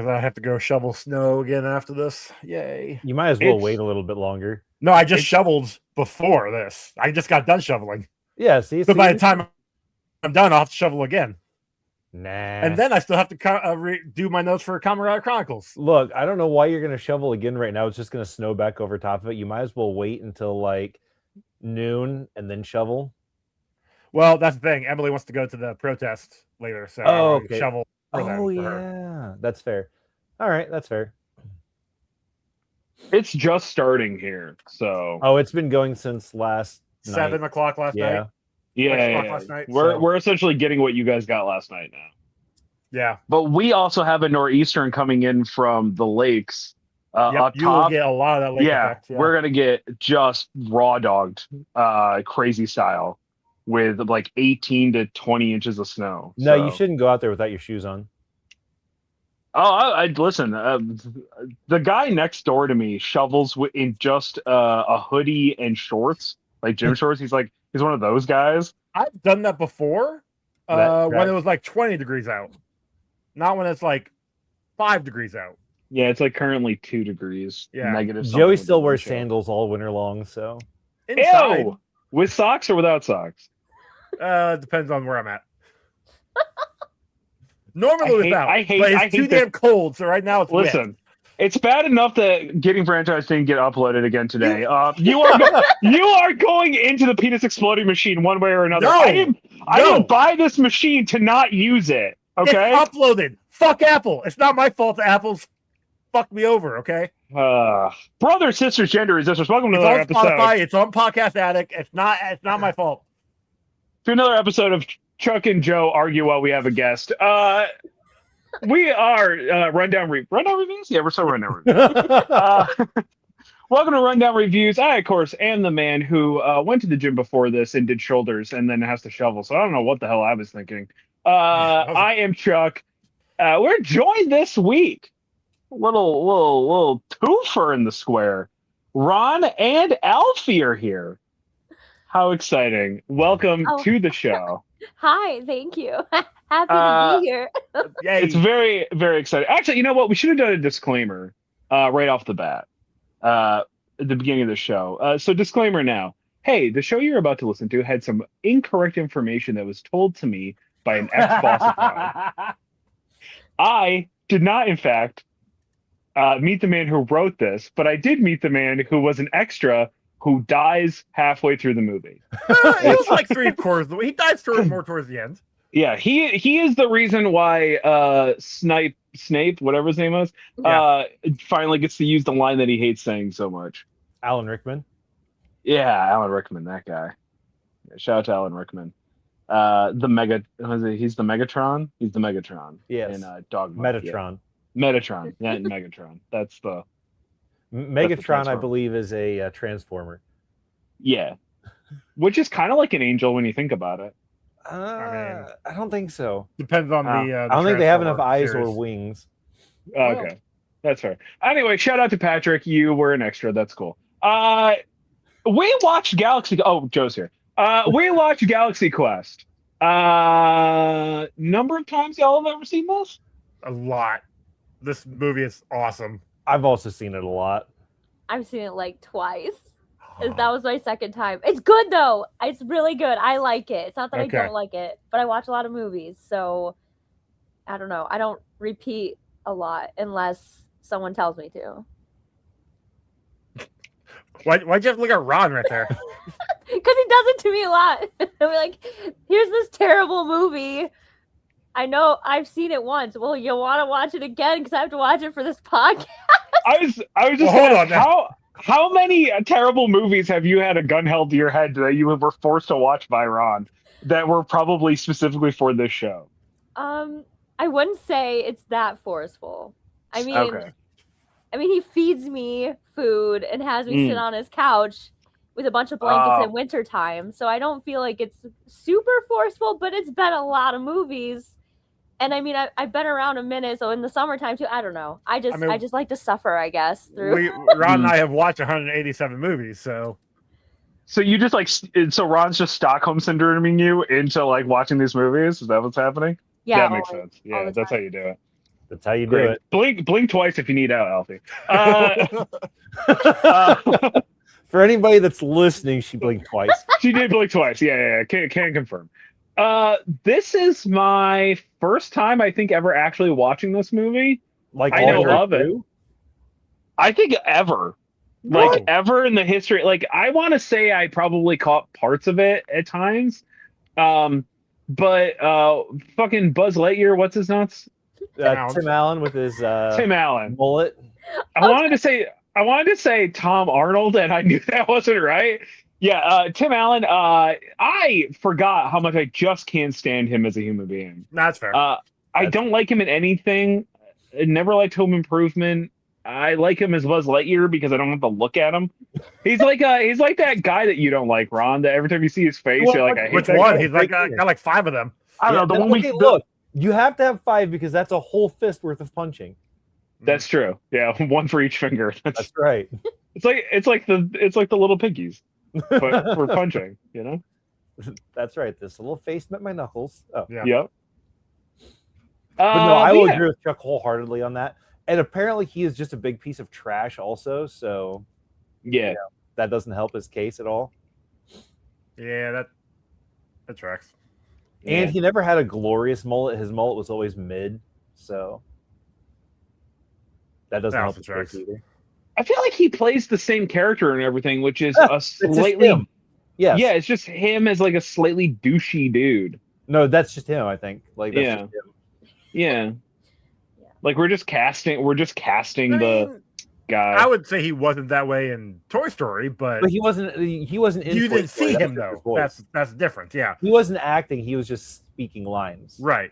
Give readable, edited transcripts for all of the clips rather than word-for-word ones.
because I have to go shovel snow again after this. Yay. You might as well wait a little bit longer. No, I just shoveled before this. I just got done shoveling. Yeah, see? So by the time I'm done, I'll have to shovel again. Nah. And then I still have to do my notes for Kamen Chronicles. Look, I don't know why you're going to shovel again right now. It's just going to snow back over top of it. You might as well wait until like noon and then shovel. Well, that's the thing. Emily wants to go to the protest later, so okay. shovel for them. Oh, yeah. That's fair. All right, that's fair. It's just starting here, so... Oh, it's been going since last 7 o'clock last night? Yeah. Last night, we're essentially getting what you guys got last night now. Yeah. But we also have a nor'eastern coming in from the lakes. Up you top. will get a lot of that lake effect. Yeah, we're going to get just raw dogged, crazy style, with like 18 to 20 inches of snow. No, you shouldn't go out there without your shoes on. Oh, I listen. The guy next door to me shovels in just a hoodie and shorts, like gym shorts. He's one of those guys. I've done that before when it was like 20 degrees out, not when it's like 5 degrees out. Yeah, it's like currently 2 degrees. Yeah, negative. Joey still wears sandals all winter long, so. Inside. Ew! With socks or without socks? Depends on where I'm at. Normally without. I hate. But it's too damn cold, so right now it's listen. wet. It's bad enough that Getting Franchise didn't get uploaded again today. You are going into the penis exploding machine one way or another. No, I didn't buy this machine to not use it. Okay, it's uploaded. Fuck Apple. It's not my fault. Apple's fucked me over. Okay. Brother, sister, gender is disrespectful. Welcome to another episode. Spotify. It's on Podcast Addict. It's not my fault. To another episode of Chuck and Joe argue while we have a guest. We are rundown reviews. Yeah, we're still rundown reviews. Welcome to Rundown Reviews. I, of course, am the man who went to the gym before this and did shoulders and then has to shovel. So I don't know what the hell I was thinking. I am Chuck. We're joined this week. Little twofer in the square. Ron and Alfie are here. How exciting. Welcome to the show. Hi, thank you. Happy to be here. It's very, very exciting. Actually, you know what? We should have done a disclaimer right off the bat at the beginning of the show. So disclaimer now. Hey, the show you're about to listen to had some incorrect information that was told to me by an ex-boss of mine. I did not, in fact, meet the man who wrote this, but I did meet the man who was an extra who dies halfway through the movie. It was like 3/4. He dies more towards the end. Yeah, he is the reason why Snape, whatever his name was, finally gets to use the line that he hates saying so much. Alan Rickman? Yeah, Alan Rickman, that guy. Yeah, shout out to Alan Rickman. He's the Megatron? He's the Megatron. Yes. In Dogma. Metatron. Yeah. Metatron. Yeah, Megatron. That's the... Megatron, I believe, is a Transformer. Yeah. Which is kind of like an angel when you think about it. I don't think so. Depends on the I don't think they have enough eyes or wings. Okay. That's fair. Anyway, shout out to Patrick. You were an extra. That's cool. We watched Galaxy... Oh, Joe's here. We watched Galaxy Quest. Number of times y'all have ever seen this? A lot. This movie is awesome. I've also seen it a lot. I've seen it like twice. That was my second time. It's good though. It's really good. I like it. It's not that I don't like it, but I watch a lot of movies, so I don't know. I don't repeat a lot unless someone tells me to. Why'd you have to look at Ron right there? Because he does it to me a lot. I'm like, here's this terrible movie. I know I've seen it once. Well, you want to watch it again because I have to watch it for this podcast. I was just hold on. How many terrible movies have you had a gun held to your head that you were forced to watch by Ron that were probably specifically for this show? I wouldn't say it's that forceful. I mean, he feeds me food and has me sit on his couch with a bunch of blankets in wintertime. So I don't feel like it's super forceful, but it's been a lot of movies. And I mean, I've been around a minute, so in the summertime too. I don't know. I just like to suffer, I guess. Ron and I have watched 187 movies, so. So you just so Ron's just Stockholm syndroming you into like watching these movies? Is that what's happening? Yeah, that makes sense. Yeah, that's how you do it. That's how you do Great. it. Blink twice if you need out, Alfie. For anybody that's listening, she blinked twice. She did blink twice. Yeah. Can confirm. This is my first time I think ever actually watching this movie. Like I don't love it. I think ever. Like ever in the history. Like I want to say I probably caught parts of it at times. But fucking Buzz Lightyear, what's his nuts? Tim Allen with his Tim Allen mullet. I wanted to say Tom Arnold, and I knew that wasn't right. Yeah, Tim Allen. I forgot how much I just can't stand him as a human being. That's fair. I don't like him in anything. I never liked Home Improvement. I like him as Buzz Lightyear because I don't have to look at him. He's like that guy that you don't like, Ron. That every time you see his face, you're like, I hate which that one? guy. He's like got like 5 of them. I don't know. The one we look. You have to have 5 because that's a whole fist worth of punching. That's true. Yeah, 1 for each finger. That's right. It's like the little piggies, but for punching. You know. That's right. This little face met my knuckles. Oh Yeah. Yep. But no, I will agree with Chuck wholeheartedly on that. And apparently, he is just a big piece of trash, also. So, yeah, that doesn't help his case at all. Yeah, that tracks. And he never had a glorious mullet. His mullet was always mid. So that doesn't help his case either. I feel like he plays the same character and everything, which is a slightly. Yeah, it's just him as like a slightly douchey dude. No, that's just him. I think. Like that's just him. Yeah. Like we're just casting the guy. I would say he wasn't that way in Toy Story, but he wasn't. He wasn't. In you Toy didn't Story. see him though. That's different. Yeah, he wasn't acting. He was just speaking lines. Right.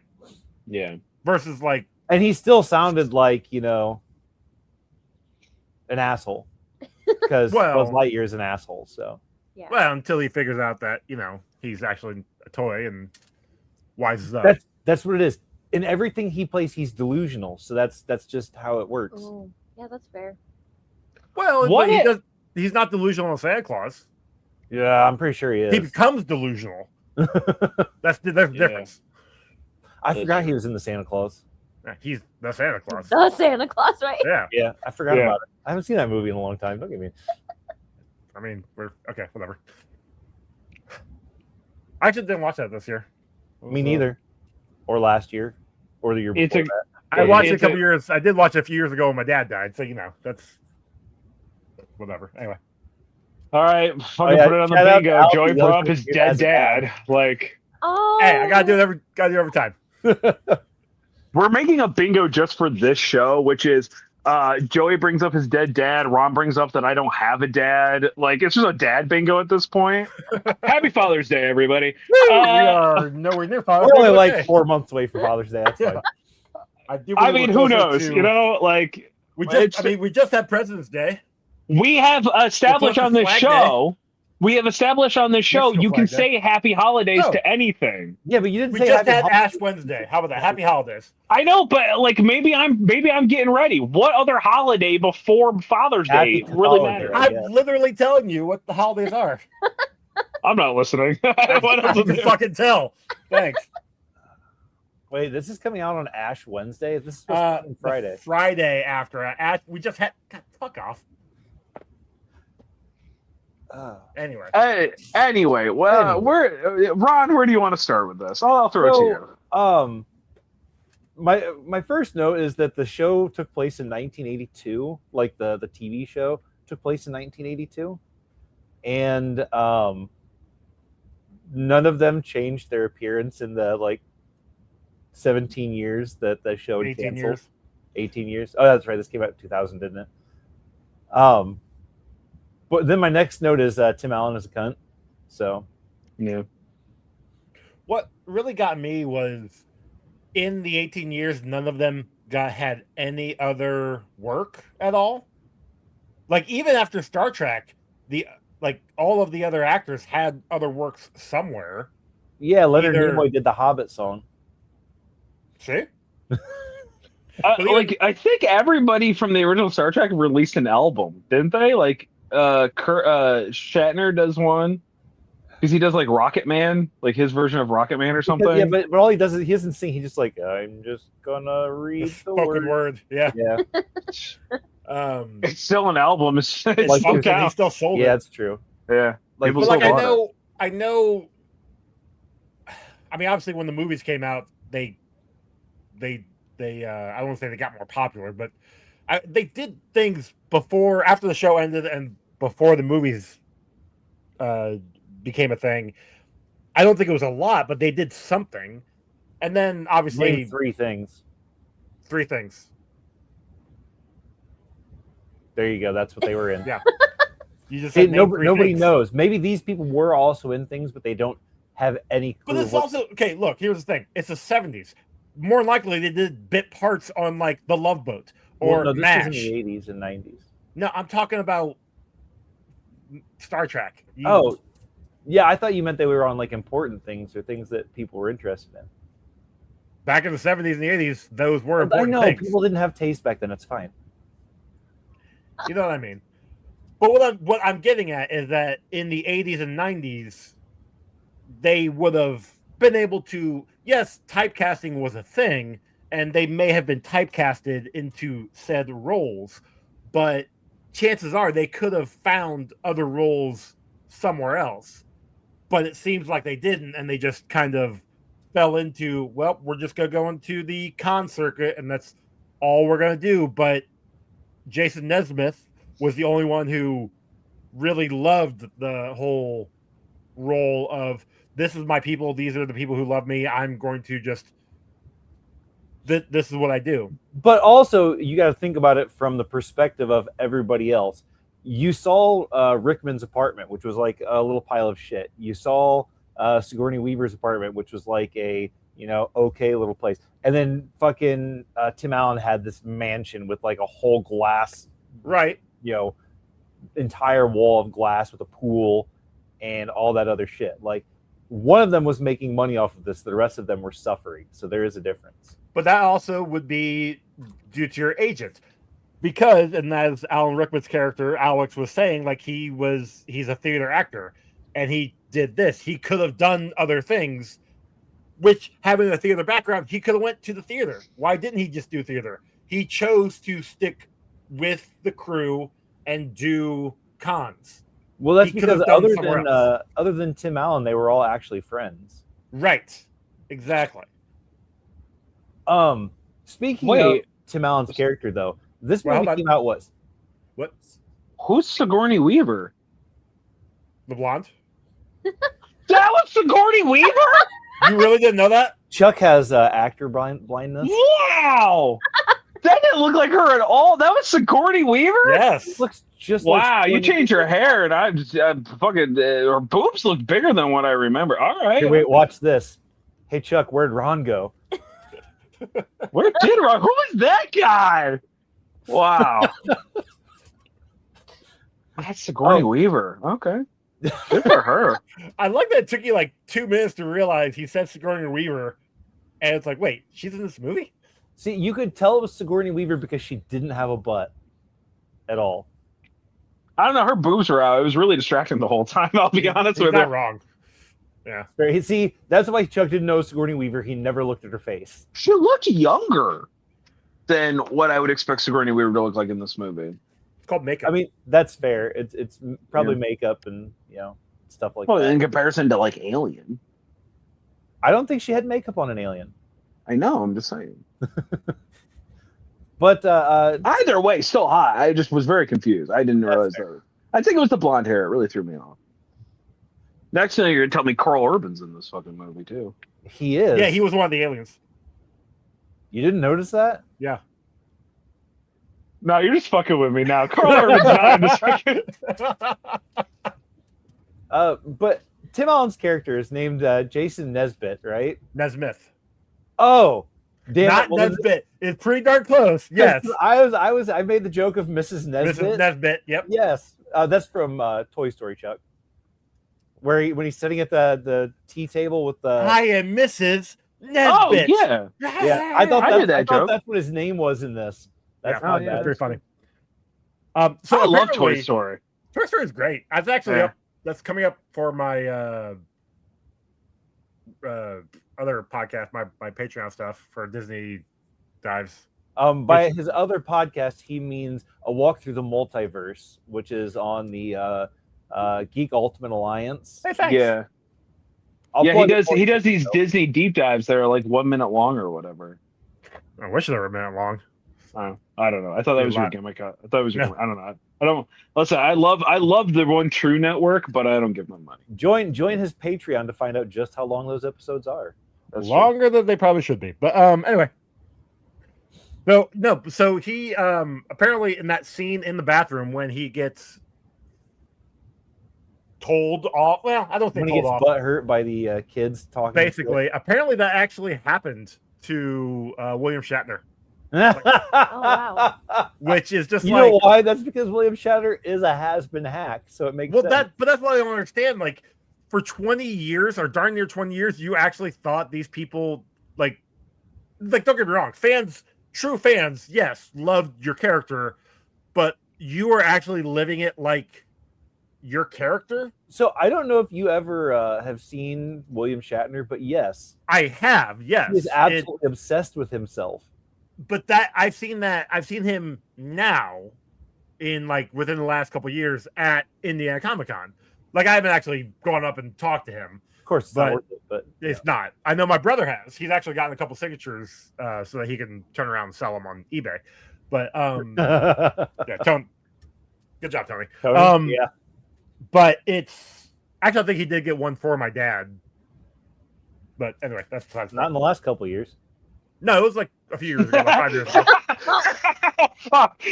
Yeah. Versus like, and he still sounded like an asshole because Buzz Lightyear is an asshole. So yeah. Well, until he figures out that he's actually a toy and wises up. That's what it is. In everything he plays, he's delusional. So that's just how it works. Ooh, yeah, that's fair. Well, he's not delusional in Santa Claus. Yeah, I'm pretty sure he is. He becomes delusional. That's the difference. I forgot he was in the Santa Claus. Yeah, he's the Santa Claus. The Santa Claus, right? Yeah, I forgot about it. I haven't seen that movie in a long time. Don't get me. I mean, we're okay. Whatever. I actually didn't watch that this year. Me neither. Or last year. Or the year before that. I watched it a couple years. I did watch it a few years ago when my dad died. So that's whatever. Anyway. All right, fucking put it on the bingo. Joey brought up his dead dad. Like, hey, I gotta do it every time. We're making a bingo just for this show, which is Joey brings up his dead dad. Ron brings up that I don't have a dad. Like, it's just a dad bingo at this point. Happy Father's Day, everybody. We are nowhere near Father's Day. We're only like 4 months away from Father's Day. That's fine. I mean, who knows? Like we just had President's Day. We have established on this show. We have established on this show you can say Happy Holidays to anything. Yeah, but you didn't say we just Happy had Ash Wednesday. How about that? Happy Holidays. I know, but like maybe I'm getting ready. What other holiday before Father's Day really matters? I'm literally telling you what the holidays are. I'm not listening. What else can fucking tell? Thanks. Wait, this is coming out on Ash Wednesday. This is supposed to be on Friday. Friday after Ash. We just had. God, fuck off. Anyway, well, Ron, where do you want to start with this? I'll throw it to you. My first note is that the show took place in 1982, like the TV show took place in 1982, and none of them changed their appearance in the 17 years that the show had 18 canceled. years. 18 years. Oh, that's right. This came out in 2000, didn't it? But then my next note is Tim Allen is a cunt. So, yeah. What really got me was in the 18 years, none of them had any other work at all. Like even after Star Trek, all of the other actors had other works somewhere. Yeah, Leonard Nimoy did the Hobbit song. See? I think everybody from the original Star Trek released an album, didn't they? Shatner does one. Because he does like Rocket Man, like his version of Rocket Man or something. Yeah, but all he does is he doesn't sing. He just like, I'm just gonna read the spoken word. Yeah. Yeah. It's still an album. It's Like, he still sold it. Yeah, that's true. Yeah. Like, But like I know. I mean, obviously, when the movies came out, they I don't want to say they got more popular, but they did things after the show ended, and before the movies became a thing. I don't think it was a lot, but they did something. And then obviously Name three things. There you go. That's what they were in. Yeah. You just said nobody knows. Maybe these people were also in things, but they don't have any clue. But it's also okay. Look, here's the thing. It's the 70s. More likely, they did bit parts on like the Love Boat or this MASH. was in the 80s and 90s. No, I'm talking about Star Trek. Yeah, I thought you meant they were on like important things or things that people were interested in. Back in the 70s and the 80s, those were important I know things. people didn't have taste back then. It's fine. You know what I mean? But what I'm getting at is that in the 80s and 90s, they would have been able to. Yes, typecasting was a thing, and they may have been typecasted into said roles, but chances are they could have found other roles somewhere else. But it seems like they didn't, and they just kind of fell into, well, we're just going to go into the con circuit, and that's all we're going to do. But Jason Nesmith was the only one who really loved the whole role of, this is my people, these are the people who love me, I'm going to just, this is what I do. But also, you got to think about it from the perspective of everybody else. You saw Rickman's apartment, which was like a little pile of shit. You saw Sigourney Weaver's apartment, which was like a, okay little place. And then fucking Tim Allen had this mansion with like a whole glass, right? Entire wall of glass with a pool and all that other shit. Like, one of them was making money off of this. The rest of them were suffering. So there is a difference. But that also would be due to your agent. Because, and as Alan Rickman's character, Alex, was saying, like, he's a theater actor. And he did this. He could have done other things, which, having a theater background, he could have went to the theater. Why didn't he just do theater? He chose to stick with the crew and do cons. Well, that's because other than Tim Allen, they were all actually friends. Right. Exactly. Speaking of Tim Allen's character, though, this movie came out what? Who's Sigourney Weaver? The blonde? That was Sigourney Weaver? You really didn't know that? Chuck has actor blindness. Wow! That didn't look like her at all. That was Sigourney Weaver? Yes. It looks just wow, you changed her hair, and I'm fucking her boobs look bigger than what I remember. All right. Hey, wait, watch this. Hey, Chuck, where'd Ron go? Where did Ron? Who was that guy? Wow. That's Sigourney Weaver. Okay. Good for her. I like that it took you like 2 minutes to realize he said Sigourney Weaver, and it's like, wait, she's in this movie? See, you could tell it was Sigourney Weaver because she didn't have a butt at all. I don't know. Her boobs were out. It was really distracting the whole time. I'll be honest with you. Not wrong. Yeah. See, that's why Chuck didn't know Sigourney Weaver. He never looked at her face. She looked younger than what I would expect Sigourney Weaver to look like in this movie. It's called makeup. I mean, that's fair. It's probably makeup and stuff like that. In comparison to like Alien. I don't think she had makeup on an Alien. I know. I'm just saying. But either way, still hot. I just was very confused. I didn't realize that. I think it was the blonde hair. It really threw me off. Next thing you're gonna tell me Carl Urban's in this fucking movie too. He is. Yeah, he was one of the aliens. You didn't notice that? Yeah. No, you're just fucking with me now. Carl Urban's not in this fucking. But Tim Allen's character is named Jason Nesbitt, right? Nesmith. Oh, damn! Not Nesbitt. It's pretty darn close. Yes. I made the joke of Mrs. Nesbitt. Mrs. Nesbitt. Yep. Yes. That's from Toy Story, Chuck. When he's sitting at the tea table with the. I am Mrs. Nesbitt. Oh yeah. Yeah, I thought that's what his name was in this. That's pretty funny. So I love Toy Story. Toy Story is great. It's actually that's coming up for my other podcast, my Patreon stuff for Disney Dives. By his other podcast, he means A Walk Through the Multiverse, which is on the Geek Ultimate Alliance. Hey, thanks. Yeah. He does these Disney deep dives that are like 1 minute long or whatever. I wish they were a minute long. I don't know. I thought that was your gimmick. I thought it was your. I don't know. I don't listen. I love the One True Network, but I don't give my money. Join his Patreon to find out just how long those episodes are. That's longer than they probably should be. But anyway. So he apparently in that scene in the bathroom when he gets told off. Well, I don't think when he gets butt hurt by the kids talking. Basically, apparently that actually happened to William Shatner. Oh wow! Which is just you know why? That's because William Shatner is a has-been hack, so it makes sense. But that's what I don't understand. Like for 20 years or darn near 20 years, you actually thought these people like don't get me wrong, true fans, yes, loved your character, but you were actually living it like your character. So I don't know if you ever have seen William Shatner, but yes, I have. Yes, he's absolutely obsessed with himself. But I've seen him now in like within the last couple of years at Indiana Comic-Con. Like I haven't actually gone up and talked to him. Of course, it's not worth it, but it's not. I know my brother has. He's actually gotten a couple signatures so that he can turn around and sell them on eBay. But yeah, Tony. Good job, Tony. Yeah. But it's actually I think he did get one for my dad. But anyway, that's not in the last couple of years. No, it was like a few years ago, like 5 years ago.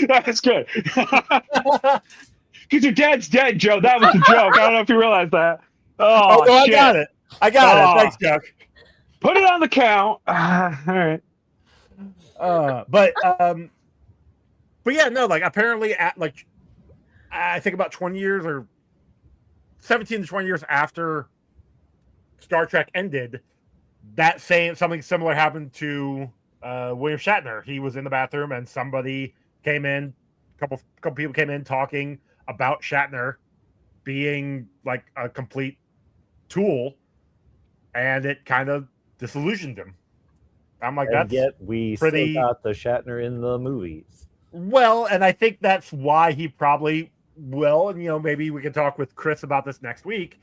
That's good. Because your dad's dead, Joe. That was a joke. I don't know if you realize that. Oh, no, shit. I got it. Thanks, Chuck. Put it on the count. All right. But yeah, no, like apparently at like I think about 20 years or 17 to 20 years after Star Trek ended, something similar happened to William Shatner. He was in the bathroom and somebody came in, a couple people came in talking about Shatner being like a complete tool, and it kind of disillusioned him. I'm like, and yet we still got the Shatner in the movies. Well, and I think that's why he probably will, and maybe we can talk with Chris about this next week.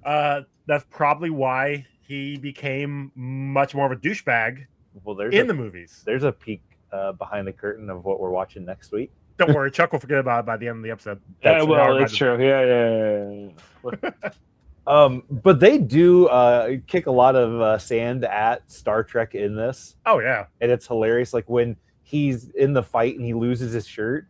That's probably why he became much more of a douchebag in the movies. There's a peek behind the curtain of what we're watching next week. Don't worry, Chuck will forget about it by the end of the episode. That's true. Yeah. But they do kick a lot of sand at Star Trek in this. Oh, yeah. And it's hilarious. Like when he's in the fight and he loses his shirt.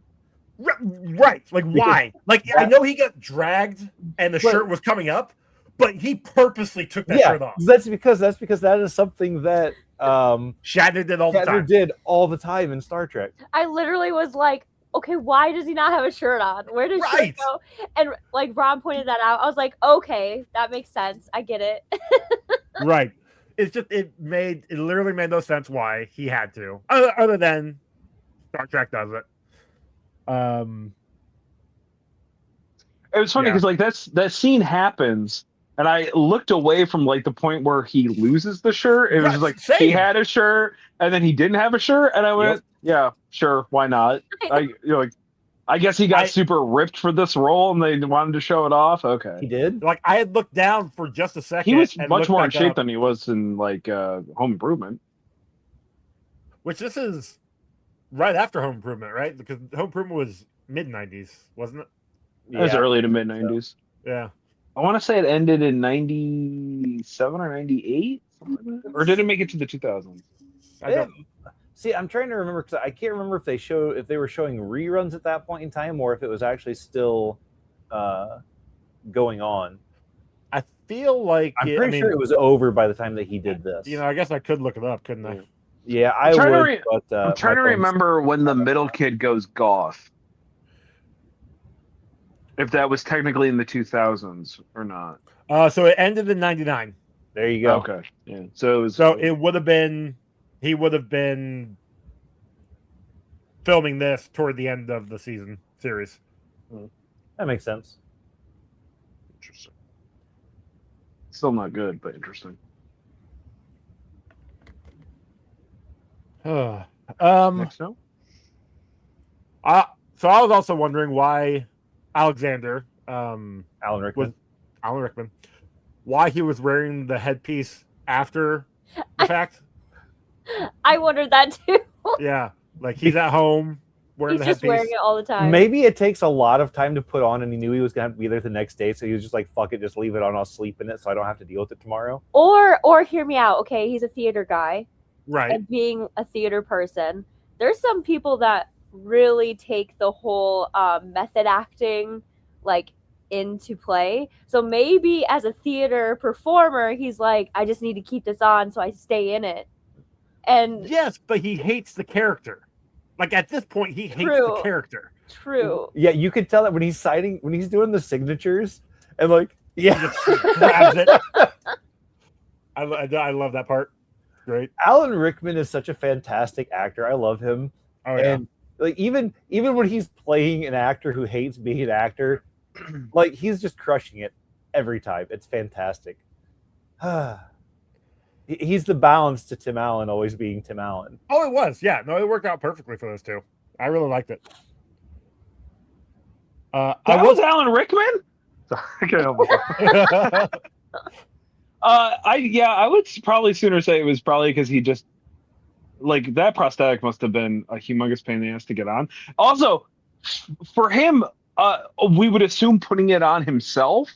Right. Like, why? Like, I know he got dragged and the shirt was coming up, but he purposely took that shirt off. That's because that is something that Shatner did all the time. Did all the time in Star Trek. I literally was like, okay, why does he not have a shirt on? Where does shirt go? And like Rob pointed that out. I was like, okay, that makes sense. I get it. Right. It's just it literally made no sense why he had to. Other than Star Trek does it. It was funny because like that scene happens, and I looked away from like the point where he loses the shirt. It was just like he had a shirt and then he didn't have a shirt, and I went, yeah, sure, why not? I guess he got super ripped for this role, and they wanted to show it off. Okay, he did. Like I had looked down for just a second. He was much more in shape than he was in like Home Improvement. Which this is right after Home Improvement, right? Because Home Improvement was mid-90s, wasn't it? It was early to mid-90s. Yeah. I want to say it ended in 97 or 98, something like that. Or did it make it to the 2000s? See, I'm trying to remember because I can't remember if they were showing reruns at that point in time or if it was actually still going on. I feel like I'm pretty sure it was over by the time that he did this. I guess I could look it up, couldn't I? Yeah, I would. I'm trying to remember when the middle kid goes goth. If that was technically in the 2000s or not. So it ended in 99. There you go. Okay. Yeah. So it would have been. He would have been filming this toward the end of the series. That makes sense. Interesting. Still not good, but interesting. Next note. So I was also wondering why Alexander, Alan Rickman. why he was wearing the headpiece after the fact. I wondered that too. Yeah, like he's at home wearing He's the just headpiece. wearing it all the time. Maybe it takes a lot of time to put on, and he knew he was going to be there the next day, so he was just like, fuck it, just leave it on, I'll sleep in it so I don't have to deal with it tomorrow. Or hear me out, okay? He's a theater guy. Right. And being a theater person, there's some people that really take the whole method acting like into play. So maybe as a theater performer, he's like, I just need to keep this on so I stay in it. And yes, but he hates the character. Like at this point, he hates the character. True. Yeah, you could tell that when he's doing the signatures, and like, yeah, grabs it. I love that part. Great. Alan Rickman is such a fantastic actor. I love him. Oh yeah. And like even when he's playing an actor who hates being an actor, like he's just crushing it every time. It's fantastic. He's the balance to Tim Allen always being Tim Allen. Oh, it was. Yeah. No, it worked out perfectly for those two. I really liked it. That was Alan Rickman? I can't help myself. I would probably sooner say it was probably because he just like that prosthetic must have been a humongous pain in the ass to get on. Also, for him, we would assume putting it on himself.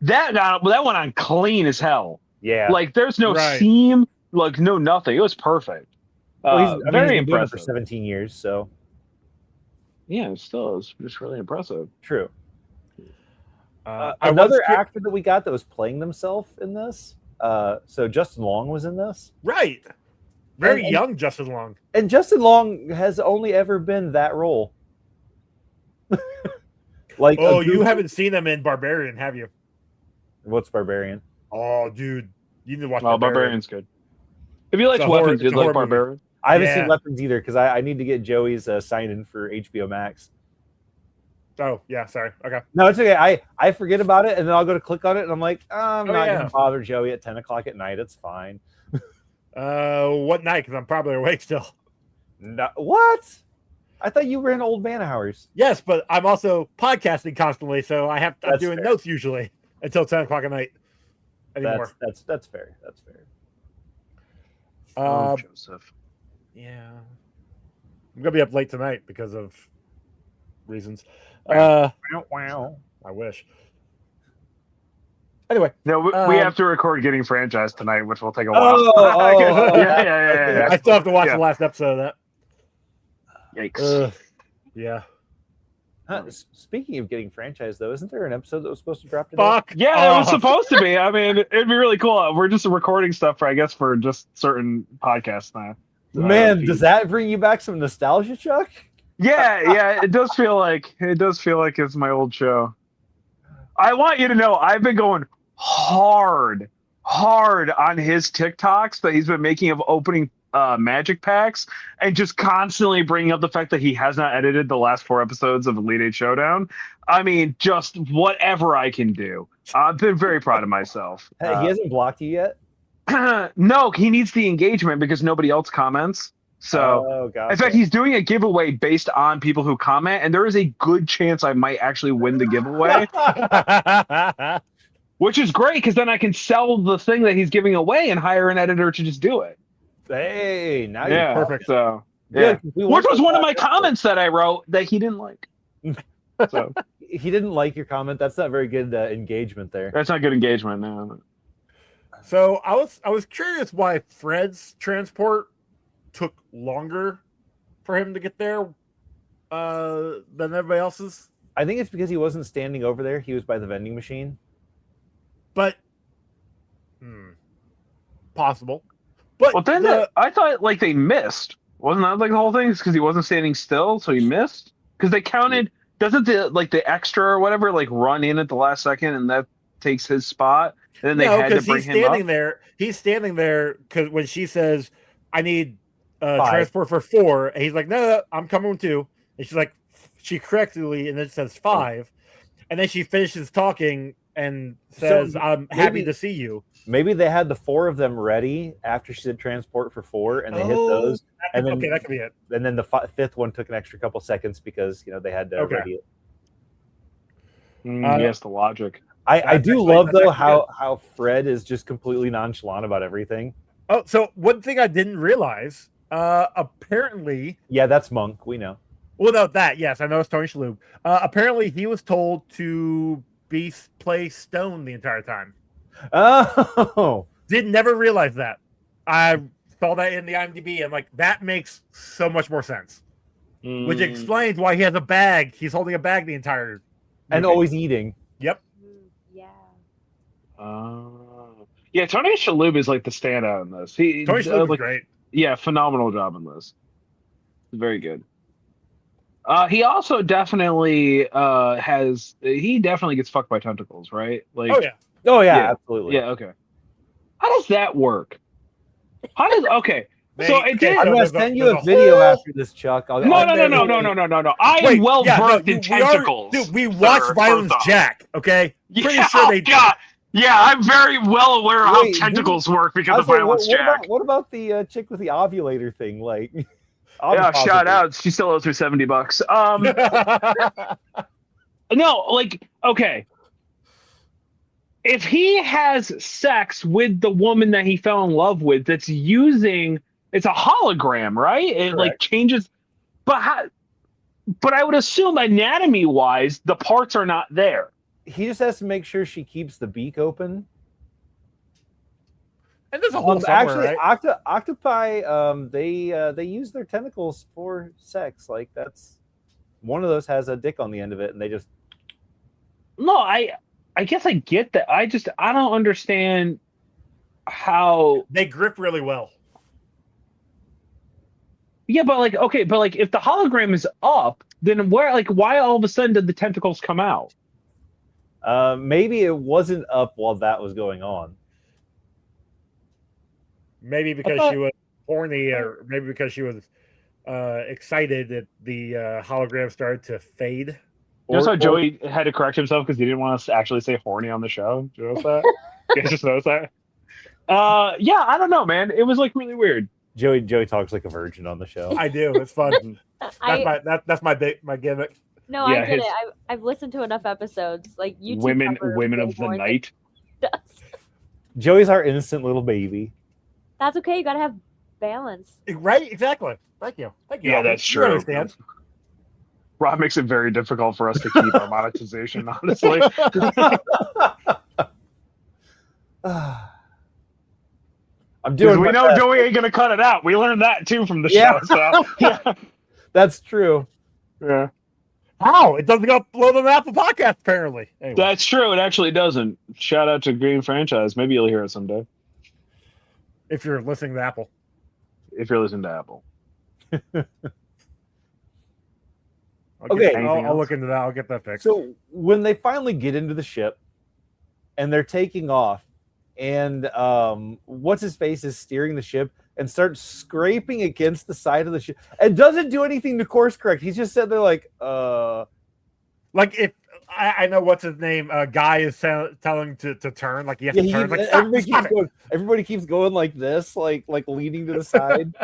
That went on clean as hell. Yeah, like there's no seam, like no nothing. It was perfect. Well, very he's been doing it impressive for 17 years. So yeah, it still is just really impressive. True. Another actor that we got that was playing themselves in this. So Justin Long was in this. Right. Very young Justin Long. And Justin Long has only ever been that role. Like, you haven't seen him in Barbarian, have you? What's Barbarian? Oh, dude, you need to watch. Barbarian's good. If you like weapons, you'd like Barbarian. I haven't seen Weapons either because I need to get Joey's sign-in for HBO Max. Oh, yeah, sorry. Okay. No, it's okay. I forget about it, and then I'll go to click on it, and I'm like, I'm not going to bother Joey at 10 o'clock at night. It's fine. What night? Because I'm probably awake still. No, what? I thought you were in old man hours. Yes, but I'm also podcasting constantly, so I'm doing fair. notes usually until 10 o'clock at night anymore. That's fair. That's fair. Joseph. Yeah. I'm going to be up late tonight because of reasons. Wow. I wish. Anyway. No, we have to record Getting Franchised tonight, which will take a while. Yeah. I still have to watch the last episode of that. Yikes. Yeah. Speaking of Getting Franchised, though, isn't there an episode that was supposed to drop today? Fuck. Yeah, it was supposed to be. I mean, it'd be really cool. We're just recording stuff for just certain podcasts now. Man, does that bring you back some nostalgia, Chuck? Yeah, it does feel like it's my old show. I want you to know I've been going hard on his TikToks that he's been making of opening magic packs and just constantly bringing up the fact that he has not edited the last 4 episodes of Elite 8 Showdown. I mean, just whatever I can do. I've been very proud of myself. He hasn't blocked you yet? No, he needs the engagement because nobody else comments. So, gotcha. In fact, he's doing a giveaway based on people who comment, and there is a good chance I might actually win the giveaway. Which is great because then I can sell the thing that he's giving away and hire an editor to just do it. Hey, now you're perfect. So, yeah. Which was one of my comments that I wrote that he didn't like. So he didn't like your comment. That's not very good engagement there. That's not good engagement, no. So I was curious why Fred's transport took longer for him to get there than everybody else's. I think it's because he wasn't standing over there. He was by the vending machine. But possible. But well, then I thought like they missed. Wasn't that like the whole thing? It's because he wasn't standing still, so he missed. Because they counted. Doesn't the extra or whatever like run in at the last second, and that takes his spot? And then they had to bring him up. He's standing there because when she says, "I need transport for 4," and he's like, "No, I'm coming too." And she's like, she correctly, and then it says 5, and then she finishes talking, and says, "I'm happy to see you." Maybe they had the 4 of them ready after she said transport for 4, and they hit those. And then, that could be it. And then the 5th one took an extra couple seconds because they had to ready it. Yes, the logic. I do love though how Fred is just completely nonchalant about everything. Oh, so one thing I didn't realize, apparently, that's Monk. We know. Well, no, yes, I know it's Tony Shalhoub. Apparently, he was told to play Stone the entire time. Oh, Never realize that. I saw that in the IMDb, and that makes so much more sense. Which explains why he has a bag. He's holding a bag the entire and always eating. Yep. Yeah. Yeah, Tony Shalhoub is like the standout in this. Tony Shalhoub is great. Yeah, phenomenal job in this. Very good. He also definitely he definitely gets fucked by tentacles, right? Like, oh yeah, absolutely. Yeah, okay. How does that work? Okay. So it did. I'm gonna send you a video after this, Chuck. No. I am well versed in tentacles. We watched Violence Jack. Okay, pretty sure they. God. Yeah, I'm very well aware of how tentacles work because of Violence Jack. What about the chick with the ovulator thing? Like, yeah, shout out. She still owes me $70. No, like, okay. If he has sex with the woman that he fell in love with, it's a hologram, right? It like changes, but I would assume anatomy-wise, the parts are not there. He just has to make sure she keeps the beak open. And there's a whole actually, right? octopi, they use their tentacles for sex. Like, that's one of those has a dick on the end of it, and they just. No, I guess I get that. I don't understand how they grip really well. Yeah, but if the hologram is up, then why all of a sudden did the tentacles come out? Maybe it wasn't up while that was going on. Maybe because she was horny, or maybe because she was excited that the hologram started to fade. You know how Joey had to correct himself because he didn't want us to actually say horny on the show? Do you notice that? You guys just notice that? Yeah, I don't know, man. It was really weird. Joey talks like a virgin on the show. I do. It's fun. That's my gimmick. No, yeah, I get it. I've listened to enough episodes. Like YouTube women of the night. Joey's our innocent little baby. That's okay. You gotta have balance. Right? Exactly. Thank you. Yeah, that's true. You understand. Rob makes it very difficult for us to keep our monetization, honestly. I'm doing. We know Joey ain't gonna cut it out. We learned that too from the show. So yeah, that's true. Yeah. How? It doesn't upload on Apple Podcast, apparently. Anyway. That's true. It actually doesn't. Shout out to Green Franchise. Maybe you'll hear it someday. If you're listening to Apple. If you're listening to Apple. I'll look into that. I'll get that fixed. So when they finally get into the ship and they're taking off, and what's his face is steering the ship and starts scraping against the side of the ship and doesn't do anything to course correct. He's just sitting there like if I know what's his name, Guy is telling to turn, like he has to turn. Like, everybody keeps going like this, like leaning to the side.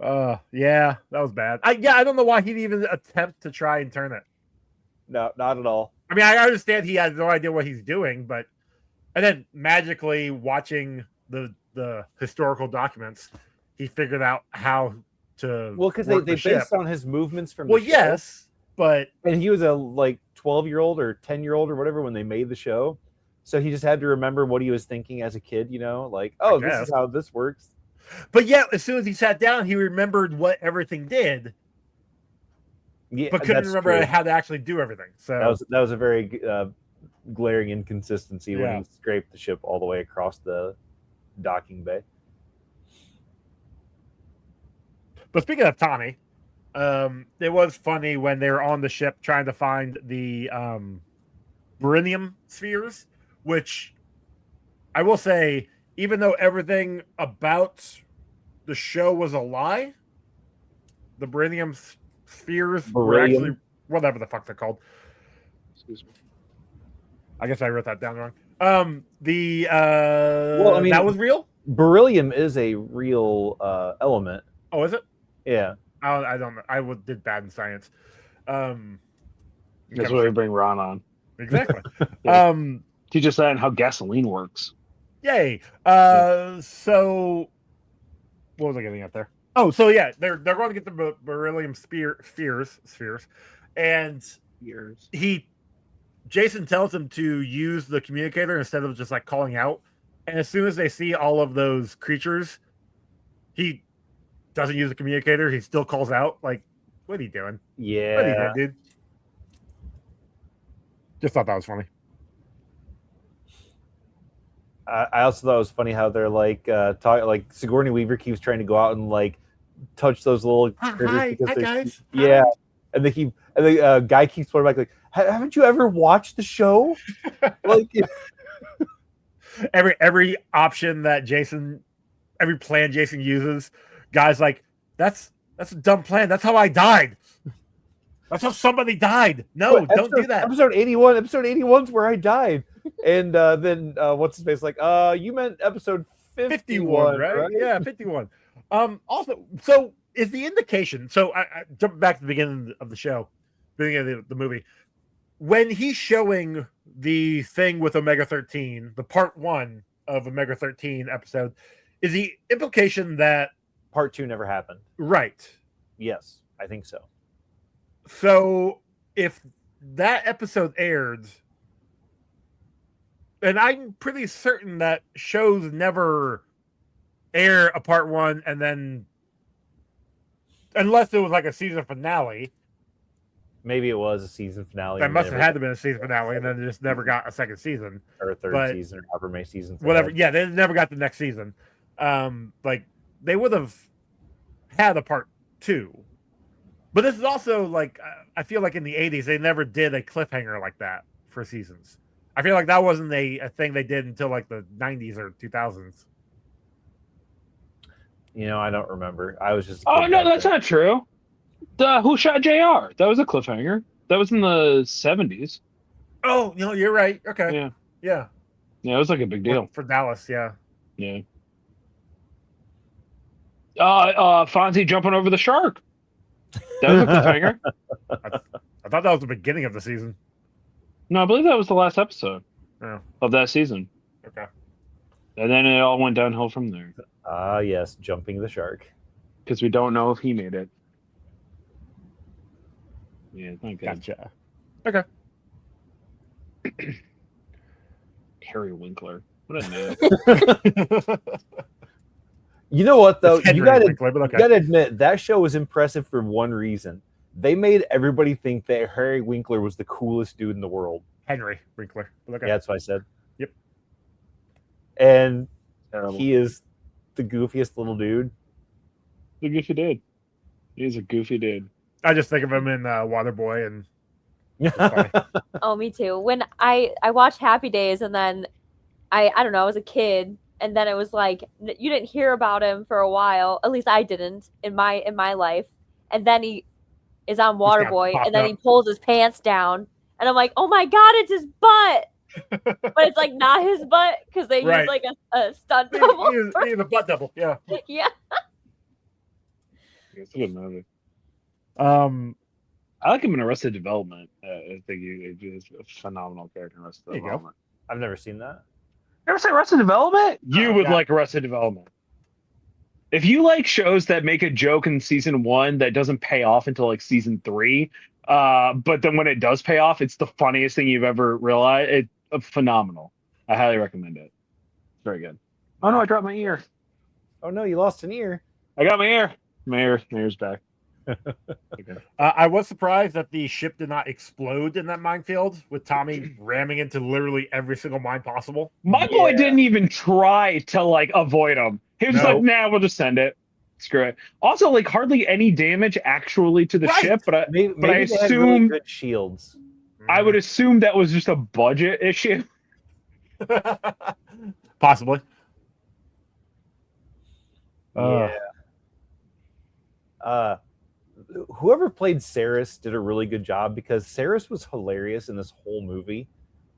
Yeah, that was bad. I don't know why he'd even attempt to try and turn it. No, not at all. I mean, I understand he has no idea what he's doing, but and then magically watching the historical documents, he figured out how to. Well, because they based on his movements from. Well, yes, but and he was a 12-year-old or 10-year-old or whatever when they made the show, so he just had to remember what he was thinking as a kid. This is how this works. But yeah, as soon as he sat down, he remembered what everything did. Yeah, but couldn't remember how to actually do everything. So that was a very glaring inconsistency when he scraped the ship all the way across the docking bay. But speaking of Tommy, it was funny when they were on the ship trying to find the beryllium spheres, which I will say, even though everything about the show was a lie, the beryllium spheres were actually whatever the fuck they're called. Excuse me. I guess I wrote that down wrong. Well, I mean, that was real. Beryllium is a real element. Oh, is it? Yeah. I don't know. Did bad in science. That's why we bring Ron on. Exactly. Yeah. Teach us that and how gasoline works. Yay. So what was I getting at there? Oh, so yeah, they're going to get the beryllium spheres, and Jason tells him to use the communicator instead of just like calling out. And as soon as they see all of those creatures, he doesn't use the communicator. He still calls out. Like, what are you doing? Yeah. What are you doing, dude? Just thought that was funny. I also thought it was funny how they're like like Sigourney Weaver keeps trying to go out and like touch those little critters Hi guys. Yeah, Hi. and the guy keeps pointing back like, haven't you ever watched the show? Like every option that every plan Jason uses, guys like that's a dumb plan. That's how I died. That's how somebody died. No, don't do that. Episode 81. Episode 81's where I died. And then what's his face? Like, you meant episode 51, right? Yeah, 51. Also, so is the indication. So I jump back to the beginning of the show, beginning of the movie. When he's showing the thing with Omega 13, the part 1 of Omega 13 episode, is the implication that part 2 never happened? Right. Yes, I think so. So if that episode aired, and I'm pretty certain that shows never air a part 1 and then, unless it was like a season finale. Maybe it was a season finale. That must have had to been a season finale, and then they just never got a second season. Or a third season, or however many seasons. Whatever. Yeah, they never got the next season. Like, they would have had a part 2. But this is also, like, I feel like in the 80s, they never did a cliffhanger like that for seasons. I feel like that wasn't a thing they did until, like, the 90s or 2000s. You know, I don't remember. I was just... Oh, no, that's not true. Who Shot JR? That was a cliffhanger. That was in the 70s. Oh, you know, you're right. Okay. Yeah. Yeah. Yeah, it was like a big deal. For Dallas, yeah. Yeah. Fonzie jumping over the shark. That was a cliffhanger. I thought that was the beginning of the season. No, I believe that was the last episode of that season. Okay. And then it all went downhill from there. Yes, jumping the shark. Because we don't know if he made it. Yeah, it's not good. Gotcha. Okay. Harry Winkler. What a name. You know what, though? You gotta admit, that show was impressive for one reason. They made everybody think that Harry Winkler was the coolest dude in the world. Henry Winkler. Okay. Yeah, that's what I said. Yep. And he is the goofiest little dude. The goofy dude. He's a goofy dude. I just think of him in Waterboy, and oh, me too. When I watched Happy Days, and then I don't know, I was a kid, and then it was like you didn't hear about him for a while. At least I didn't in my life. And then he is on Waterboy, and then he pulls his pants down, and I'm like, oh my god, it's his butt. But it's like not his butt because they use like a stunt double. He's a butt double. Yeah. Yeah. It's a good movie. I like him in Arrested Development. I think he's a phenomenal character in Arrested Development. I've never seen that. You ever seen Arrested Development? You would like Arrested Development. If you like shows that make a joke in season 1 that doesn't pay off until like season 3, but then when it does pay off, it's the funniest thing you've ever realized. It's phenomenal. I highly recommend it. It's very good. Oh no, I dropped my ear. Oh no, you lost an ear. I got my ear. My ear's back. Okay. I was surprised that the ship did not explode in that minefield with Tommy ramming into literally every single mine possible. My boy didn't even try to like avoid him. He was like, "Nah, we'll just send it. Screw it." Also, like hardly any damage actually to the ship, but I assume really good shields. I would assume that was just a budget issue. Possibly. whoever played Saris did a really good job, because Saris was hilarious in this whole movie.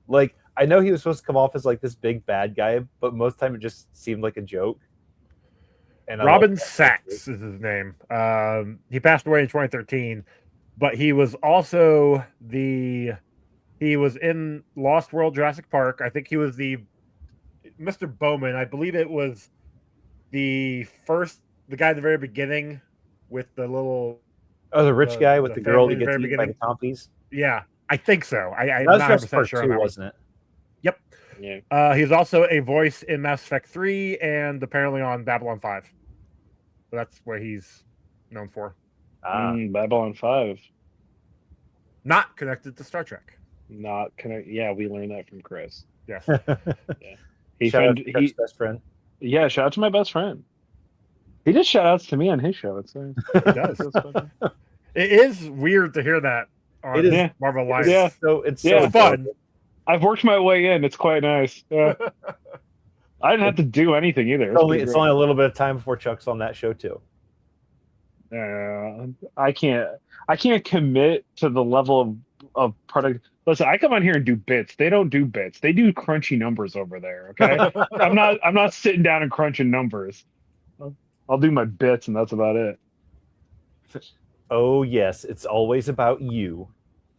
Like, I know he was supposed to come off as like this big bad guy, but most of the time it just seemed like a joke. And Robin Sachs is his name. He passed away in 2013, but he was also he was in Lost World Jurassic Park. I think he was the Mr. Bowman. I believe it was the guy at the very beginning with the little the rich guy with the girl that family gets at the eaten by very the Tompies. Yeah, I think so. I'm That was not Jurassic 100% Park sure 2, on that, wasn't it? Yep. Yeah. He's also a voice in Mass Effect 3 and apparently on Babylon 5. So that's what he's known for. Babylon 5. Not connected to Star Trek. Not connect. Yeah, we learned that from Chris. Yes. Yeah. Shout out to Chuck's best friend. Yeah, shout out to my best friend. He did shout outs to me on his show. It's He does. It is weird to hear that on It is. Marvel Live. Yeah. So it's Yeah. so Fun. I've worked my way in. It's quite nice. Yeah. I didn't have to do anything either. It's only a little bit of time before Chuck's on that show too. I can't commit to the level of product. Listen, I come on here and do bits. They don't do bits. They do crunchy numbers over there. Okay, I'm not sitting down and crunching numbers. I'll do my bits, and that's about it. Oh yes, it's always about you.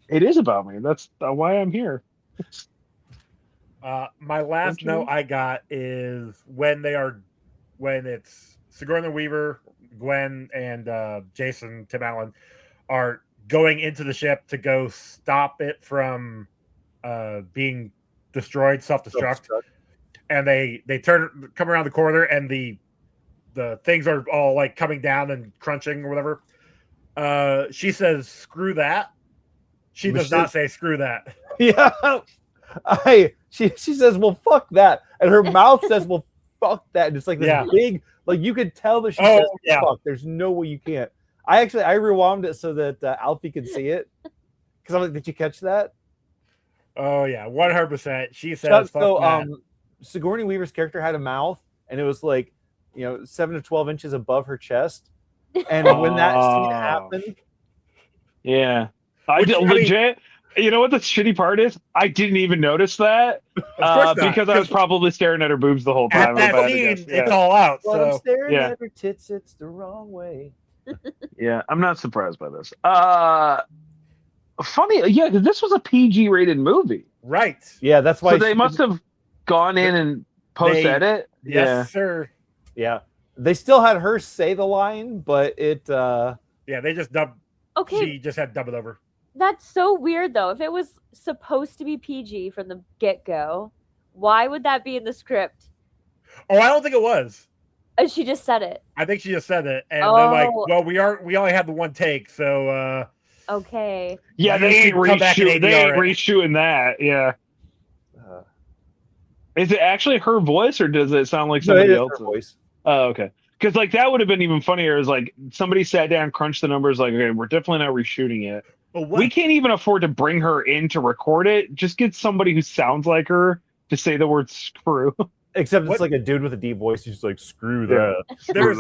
It is about me. That's why I'm here. My last note I got is when it's Sigourney Weaver, Gwen, and Jason, Tim Allen are going into the ship to go stop it from being destroyed, self-destruct. And they come around the corner, and the things are all like coming down and crunching or whatever. She says, "Screw that." She does not say "screw that." Yeah. She says, "Well, fuck that," and her mouth says, "Well, fuck that," and it's like this big, like you could tell that she says, "Fuck." There's no way you can't. I rewound it so that Alfie could see it, because I'm like, "Did you catch that?" Oh yeah, 100%. She says, "Fuck that." Sigourney Weaver's character had a mouth, and it was like 7 to 12 inches above her chest, and when that scene happened, yeah, legit. You know what the shitty part is? I didn't even notice that because I was probably staring at her boobs the whole time. At that scene, it's all out. Well, so I'm staring at her tits. It's the wrong way. Yeah, I'm not surprised by this. Funny, yeah, because this was a PG-rated movie, right? Yeah, that's why. So they must have gone in and post-edit. Yes, sir. Yeah, they still had her say the line, but it. Yeah, they just dubbed. Okay. She just had dub it over. That's so weird, though. If it was supposed to be PG from the get-go, why would that be in the script? Oh, I don't think it was. And she just said it. I think she just said it, and they're like, "Well, we only had the one take, so." Okay. Yeah, they ain't reshooting that. Yeah. Is it actually her voice, or does it sound like somebody else's voice? Oh, okay. Because like that would have been even funnier. Is like somebody sat down, crunched the numbers, like, okay, we're definitely not reshooting it. We can't even afford to bring her in to record it. Just get somebody who sounds like her to say the word "screw." Except it's like a dude with a deep voice. He's just like, "Screw that." There's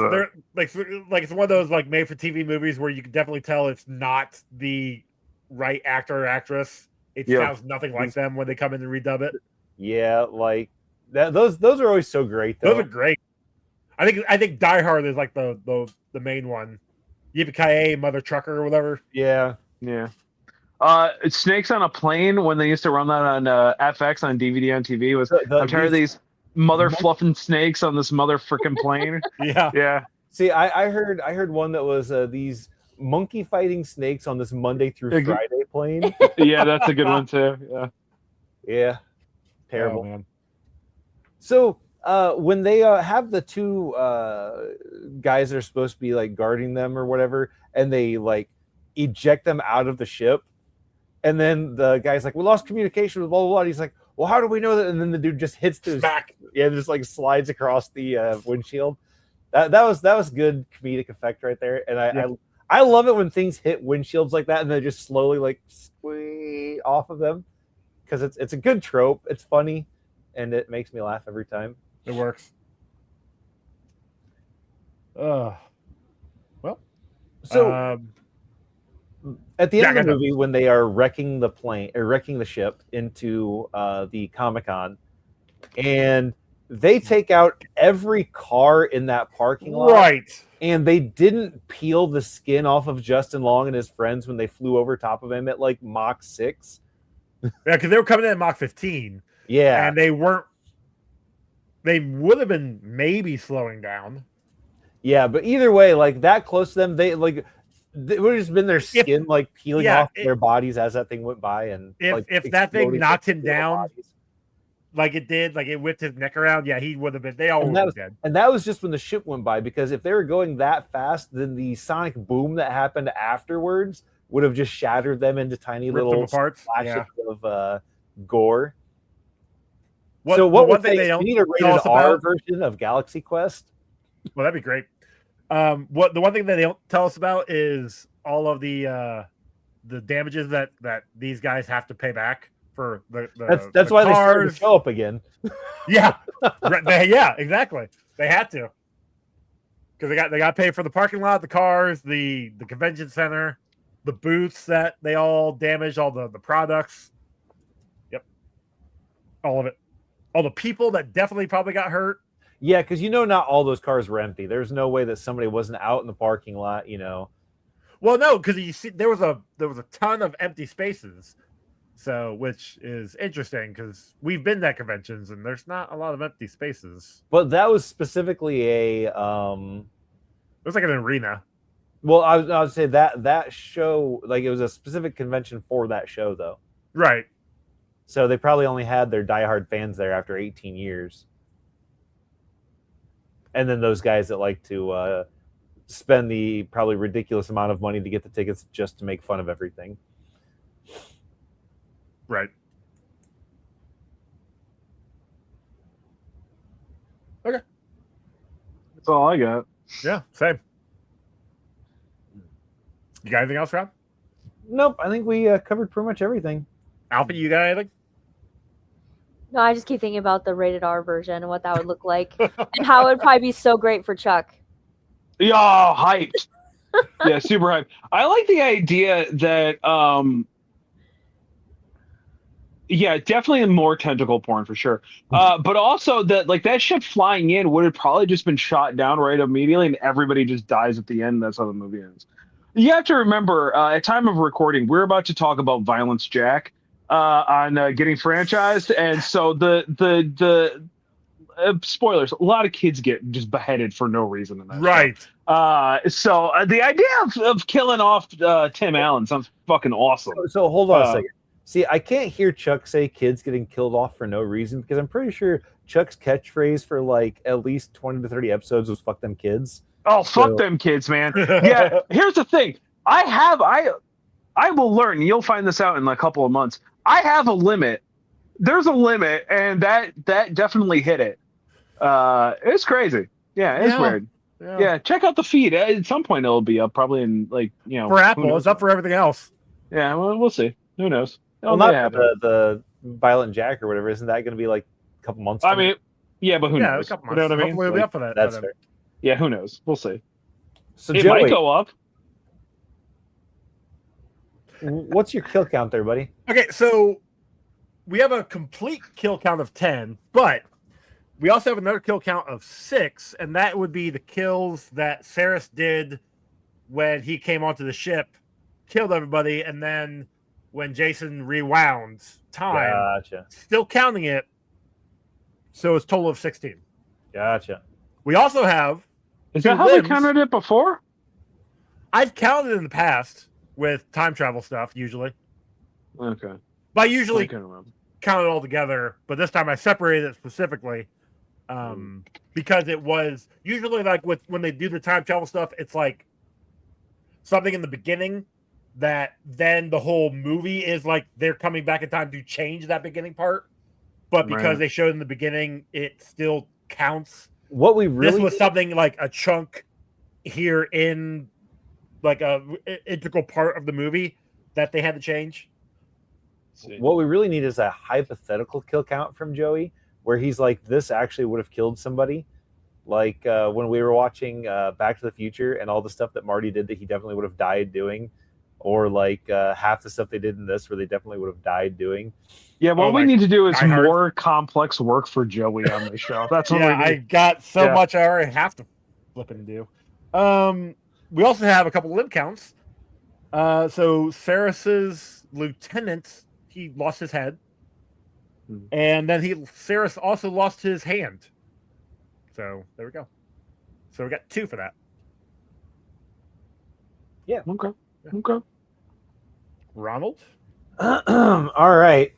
like it's one of those like made-for-TV movies where you can definitely tell it's not the right actor or actress. It sounds nothing like them when they come in and redub it. Yeah, like that. Those are always so great. Though. Those are great. I think Die Hard is like the main one. Yippee-ki-yay, Mother Trucker or whatever. Yeah. Yeah. Snakes on a Plane, when they used to run that on FX on DVD on TV, was I'm tired of these mother fluffing snakes on this mother freaking plane. Yeah. See, I heard one that was these monkey fighting snakes on this Monday through Friday plane. Yeah, that's a good one too. Yeah. Terrible. Oh, man. So when they have the two guys that are supposed to be like guarding them or whatever, and they like eject them out of the ship, and then the guy's like, "We lost communication with blah blah blah." And he's like, "Well, how do we know that?" And then the dude just hits the back. Yeah, just like slides across the windshield. That was good comedic effect right there, and I love it when things hit windshields like that and they just slowly like squeeze off of them, because it's a good trope. It's funny, and it makes me laugh every time. It works. Well, so At the end of the movie, when they are wrecking the ship into the Comic-Con, and they take out every car in that parking lot, right? And they didn't peel the skin off of Justin Long and his friends when they flew over top of him at like Mach 6. Yeah, because they were coming in at Mach 15. Yeah, and they weren't. They would have been maybe slowing down. Yeah, but either way, like that close to them, they would have just been their skin like peeling off their bodies as that thing went by, and if that thing knocked him down, like it did, like it whipped his neck around, he would have been. They all would have been dead. And that was just when the ship went by, because if they were going that fast, then the sonic boom that happened afterwards would have just shattered them into tiny little splashes of gore. So what one thing they don't need a rated R version of Galaxy Quest? Well, that'd be great. What the one thing that they don't tell us about is all of the damages that these guys have to pay back for that's why cars. They started to show up again. Yeah, exactly. They had to, because they got to pay for the parking lot, the cars, the convention center, the booths that they all damaged, all the products. Yep, all of it. All the people that definitely probably got hurt. Yeah, because not all those cars were empty. There's no way that somebody wasn't out in the parking lot. Well, no, because you see, there was a ton of empty spaces. So, which is interesting because we've been at conventions and there's not a lot of empty spaces. But that was specifically it was like an arena. Well, I would say that show, like it was a specific convention for that show, though. Right. So they probably only had their diehard fans there after 18 years. And then those guys that like to spend the probably ridiculous amount of money to get the tickets just to make fun of everything. Right. Okay. That's all I got. Yeah, same. You got anything else, Rob? Nope. I think we covered pretty much everything. Alfie, you got anything? No, I just keep thinking about the rated R version and what that would look like and how it would probably be so great for Chuck. Yeah, hyped. Yeah, super hyped. I like the idea that definitely more tentacle porn for sure. But also that like that ship flying in would have probably just been shot down right immediately and everybody just dies at the end. That's how the movie ends. You have to remember, at time of recording, we're about to talk about Violence Jack on getting franchised, and so the spoilers, a lot of kids get just beheaded for no reason in that. Right. So the idea of killing off Tim Allen sounds fucking awesome. So hold on a second. See, I can't hear Chuck say kids getting killed off for no reason, because I'm pretty sure Chuck's catchphrase for like at least 20 to 30 episodes was "fuck them kids." Oh, fuck them kids, man. Yeah, here's the thing. I will learn. You'll find this out in a couple of months. I have a limit. There's a limit, and that definitely hit it. It's crazy. Yeah, it's weird. Yeah, check out the feed. At some point, it'll be up, probably in for Apple. It's up for everything else. Yeah, well, we'll see. Who knows? Well, not the Violent Jack or whatever. Isn't that going to be like a couple months? I mean, yeah, but who knows? A couple months. You know what I mean? Hopefully, we'll be up for that. That's fair. Yeah, who knows? We'll see. So it Joey, might go up. What's your kill count there, buddy? Okay, so we have a complete kill count of 10, but we also have another kill count of 6, and that would be the kills that Saris did when he came onto the ship, killed everybody, and then when Jason rewound time, gotcha. Still counting it, so it's a total of 16. Gotcha. We also have... Is that how they counted it before? I've counted in the past with time travel stuff, usually. Okay. But I usually count it all together, but this time I separated it specifically because it was usually like when they do the time travel stuff, it's like something in the beginning that then the whole movie is like they're coming back in time to change that beginning part. But because they showed in the beginning, it still counts. What we really this was something like a chunk here in like a integral part of the movie that they had to change. What we really need is a hypothetical kill count from Joey, where he's like, this actually would have killed somebody. Like when we were watching Back to the Future and all the stuff that Marty did that he definitely would have died doing. or like half the stuff they did in this, where they definitely would have died doing. Yeah, what we like need to do is Die Hard? more complex work for Joey on the show. That's what Yeah, we I need. got so Yeah. much I already have to flip and do. We also have a couple limb counts. So Saris's lieutenant, he lost his head, and then Saris also lost his hand. So there we go. So we got 2 for that. Yeah. Okay. Okay. Ronald. All right.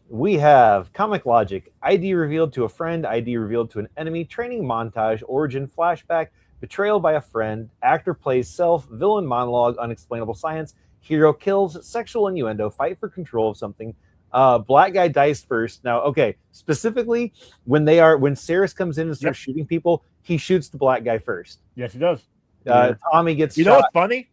We have Comic Logic. ID revealed to a friend. ID revealed to an enemy. Training montage. Origin flashback. Betrayal by a friend. Actor plays self. Villain monologue. Unexplainable science. Hero kills. Sexual innuendo. Fight for control of something. Black guy dies first. Now, okay, specifically when Saris comes in and starts shooting people, he shoots the black guy first. Yes, he does. Tommy gets You shot. know what's funny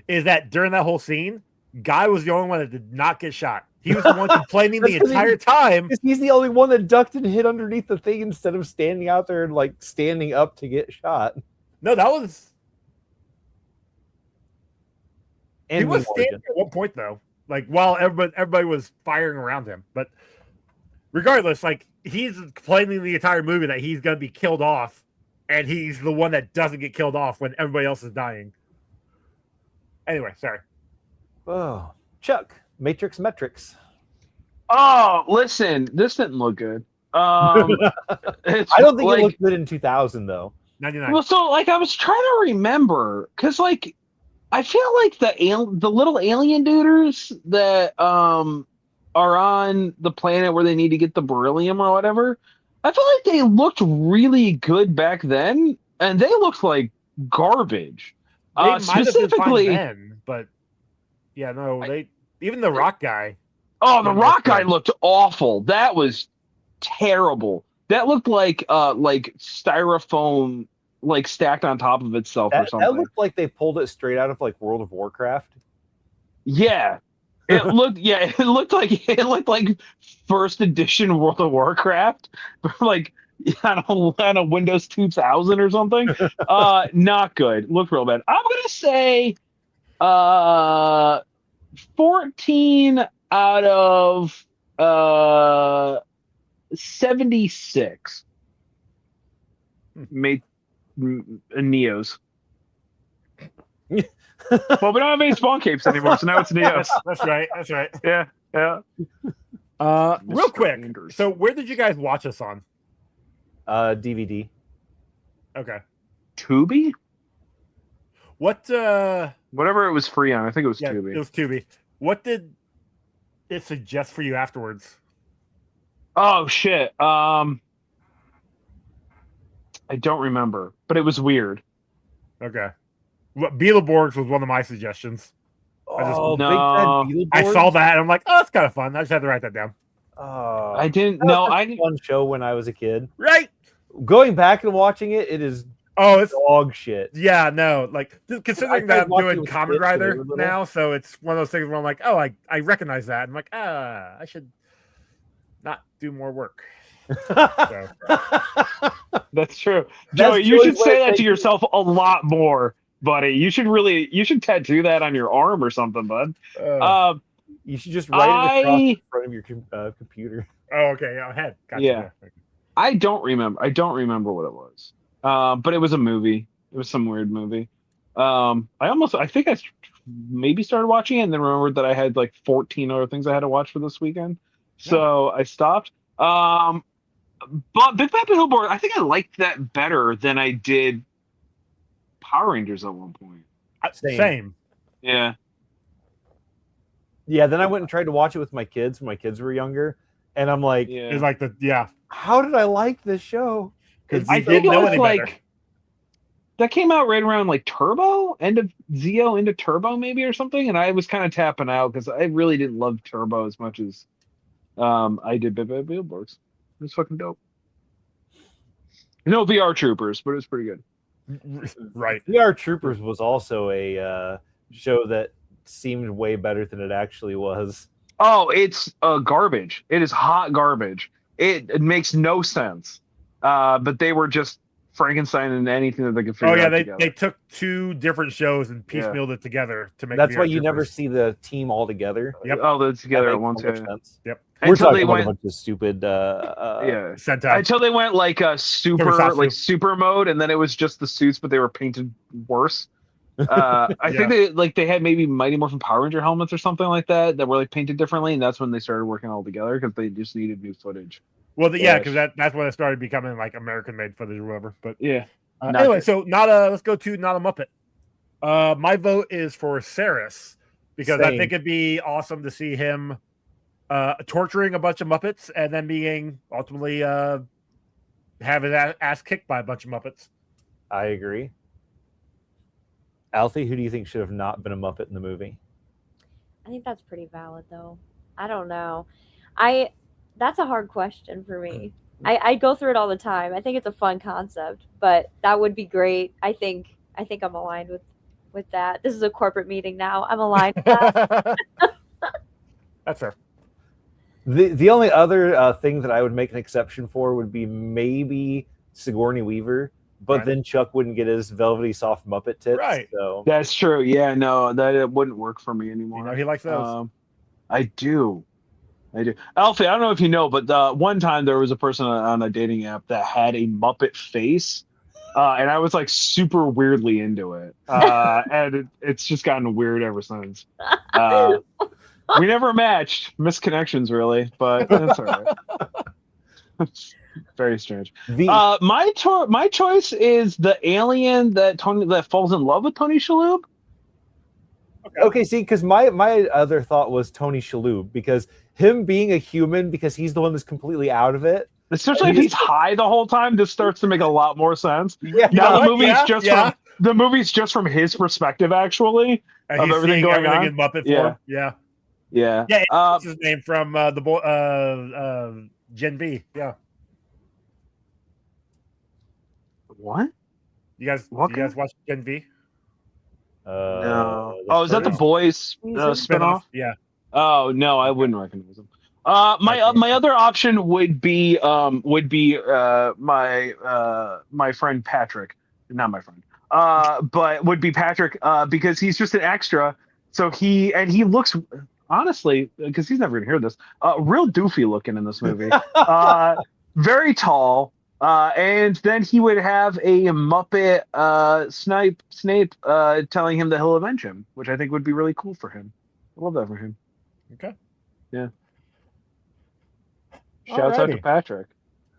is that during that whole scene, Guy was the only one that did not get shot. He was the one complaining the entire time. He's the only one that ducked and hid underneath the thing instead of standing out there and like standing up to get shot. No, that was. And he was standing at one point though, like while everybody was firing around him. But regardless, like he's complaining the entire movie that he's gonna be killed off, and he's the one that doesn't get killed off when everybody else is dying. Anyway, sorry. Oh, Chuck, Matrix Metrics. Oh, listen, this didn't look good. I I don't think it looked good in 2000 though. 99. Well, so like I was trying to remember because like I feel like the little alien duders that are on the planet where they need to get the beryllium or whatever. I feel like they looked really good back then, and they looked like garbage. They might have been Specifically, fine then, but yeah, no, even the rock guy. Oh, the rock guy looked awful. That was terrible. That looked like styrofoam, like stacked on top of itself or something. That looked like they pulled it straight out of like World of Warcraft. Yeah, it looked. Yeah, it looked like first edition World of Warcraft, like on a Windows 2000 or something. Not good. Looked real bad. I'm gonna say 14 out of 76 made Neos. Well, we don't have any spawn capes anymore, so now it's Neos. That's right. That's right. Yeah. Real quick. So, where did you guys watch this on? DVD. Okay. Tubi? What? Whatever it was free on. I think it was Tubi. It was Tubi. What did it suggest for you afterwards? Oh shit. I don't remember, but it was weird. Okay. Beetleborgs was one of my suggestions. Oh, No. Big Bad Beetleborgs? I saw that and I'm like, oh, that's kind of fun. I just had to write that down. Oh, I didn't that know. was I a fun show when I was a kid. Right. Going back and watching it, it is It's dog shit. yeah, no, like considering that I'm doing Kamen Rider little. now, so it's one of those things where I'm like, oh, I recognize that. I'm like, I should not do more work. So, That's true. Joey, you should say that to yourself a lot more, buddy. You should tattoo that on your arm or something, bud. You should just write it across the front of your computer. Oh, okay. Head. Gotcha. Yeah. I don't remember what it was. But it was a movie. It was some weird movie. I think I maybe started watching it and then remembered that I had like 14 other things I had to watch for this weekend. So I stopped. But Big Bad Beetleborg, I think I liked that better than I did Power Rangers at one point. Same. Yeah. Yeah, then I went and tried to watch it with my kids when my kids were younger. And I'm like, It's like how did I like this show? Because I you think didn't it know was any better. like that came out right around like Turbo, end of Zeo into Turbo maybe or something, and I was kind of tapping out because I really didn't love Turbo as much as I did Big Bad Beetleborgs. It was fucking dope. No VR Troopers, but it was pretty good. Right. VR Troopers was also a show that seemed way better than it actually was. Oh, it's garbage. It is hot garbage. It makes no sense. But they were just Frankenstein and anything that they could figure Oh yeah, out they together. they took two different shows and piecemealed it together to make. That's VR why you never Troopers. see the team all together. Yep. Oh, they're together That at makes once. so much Yeah. sense. Yep. We're Until talking they about went, a bunch of stupid. yeah. Sentai. Until they went like a super Tokusatsu. super mode, and then it was just the suits, but they were painted worse. I think they had maybe Mighty Morphin Power Ranger helmets or something like that were like painted differently, and that's when they started working all together because they just needed new footage. Well, because that's when it started becoming like American made footage or whatever. But yeah. Anyway, so let's go to not a Muppet. My vote is for Saris because I think it'd be awesome to see him torturing a bunch of Muppets and then being ultimately have his ass kicked by a bunch of Muppets. I agree. Alfie, who do you think should have not been a Muppet in the movie? I think that's pretty valid, though. I don't know. That's a hard question for me. I go through it all the time. I think it's a fun concept, but that would be great. I think I'm aligned with that. This is a corporate meeting now. I'm aligned with that. That's fair. The only other thing that I would make an exception for would be maybe Sigourney Weaver, but then Chuck wouldn't get his velvety soft Muppet tits. Right. So That's true. Yeah, no, that wouldn't work for me anymore. He likes those. I do. Alfie, I don't know if you know, but one time there was a person on a dating app that had a Muppet face, and I was like super weirdly into it. And it's just gotten weird ever since. We never matched. Misconnections, really, but that's all right. Very strange. My choice is the alien that falls in love with Tony Shalhoub. Okay, see, because my other thought was Tony Shalhoub, because him being a human, because he's the one that's completely out of it. Especially if he's high the whole time, this starts to make a lot more sense. Yeah, now the movie's just from his perspective, actually, of everything going on in Muppet form. Yeah. It's his name from the boy Gen V. Yeah. What? You guys watch Gen V? No. Oh, is that the Boys spinoff? Yeah. Oh no, I wouldn't recognize him. My other option would be my friend Patrick, not my friend, but would be Patrick because he's just an extra. So he looks, honestly, because he's never gonna hear this, real doofy looking in this movie. Very tall. And then he would have a Muppet Snape telling him that he'll avenge him, which I think would be really cool for him. I love that for him. Okay. Yeah. Shouts out to Patrick.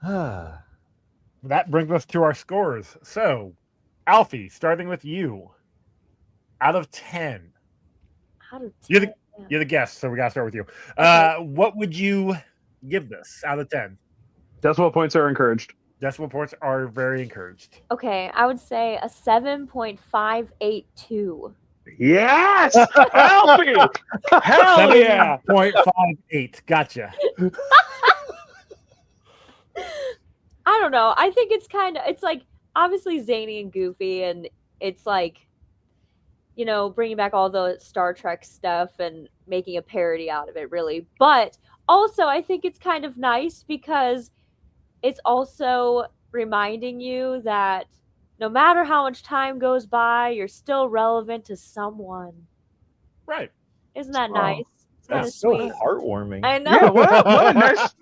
That brings us to our scores. So, Alfie, starting with you. Out of 10. Out of 10. You're the guest, so we gotta start with you. What would you give this out of 10? Decimal points are encouraged. Decimal points are very encouraged. Okay, I would say a 7.582. Yes! Alfie! Hell yeah! 7.58. Gotcha. I don't know. I think it's like obviously zany and goofy, and it's like, bringing back all the Star Trek stuff and making a parody out of it, really. But also, I think it's kind of nice because it's also reminding you that no matter how much time goes by, you're still relevant to someone. Right. Isn't that nice? That's so heartwarming. I know. Yeah, what a nice.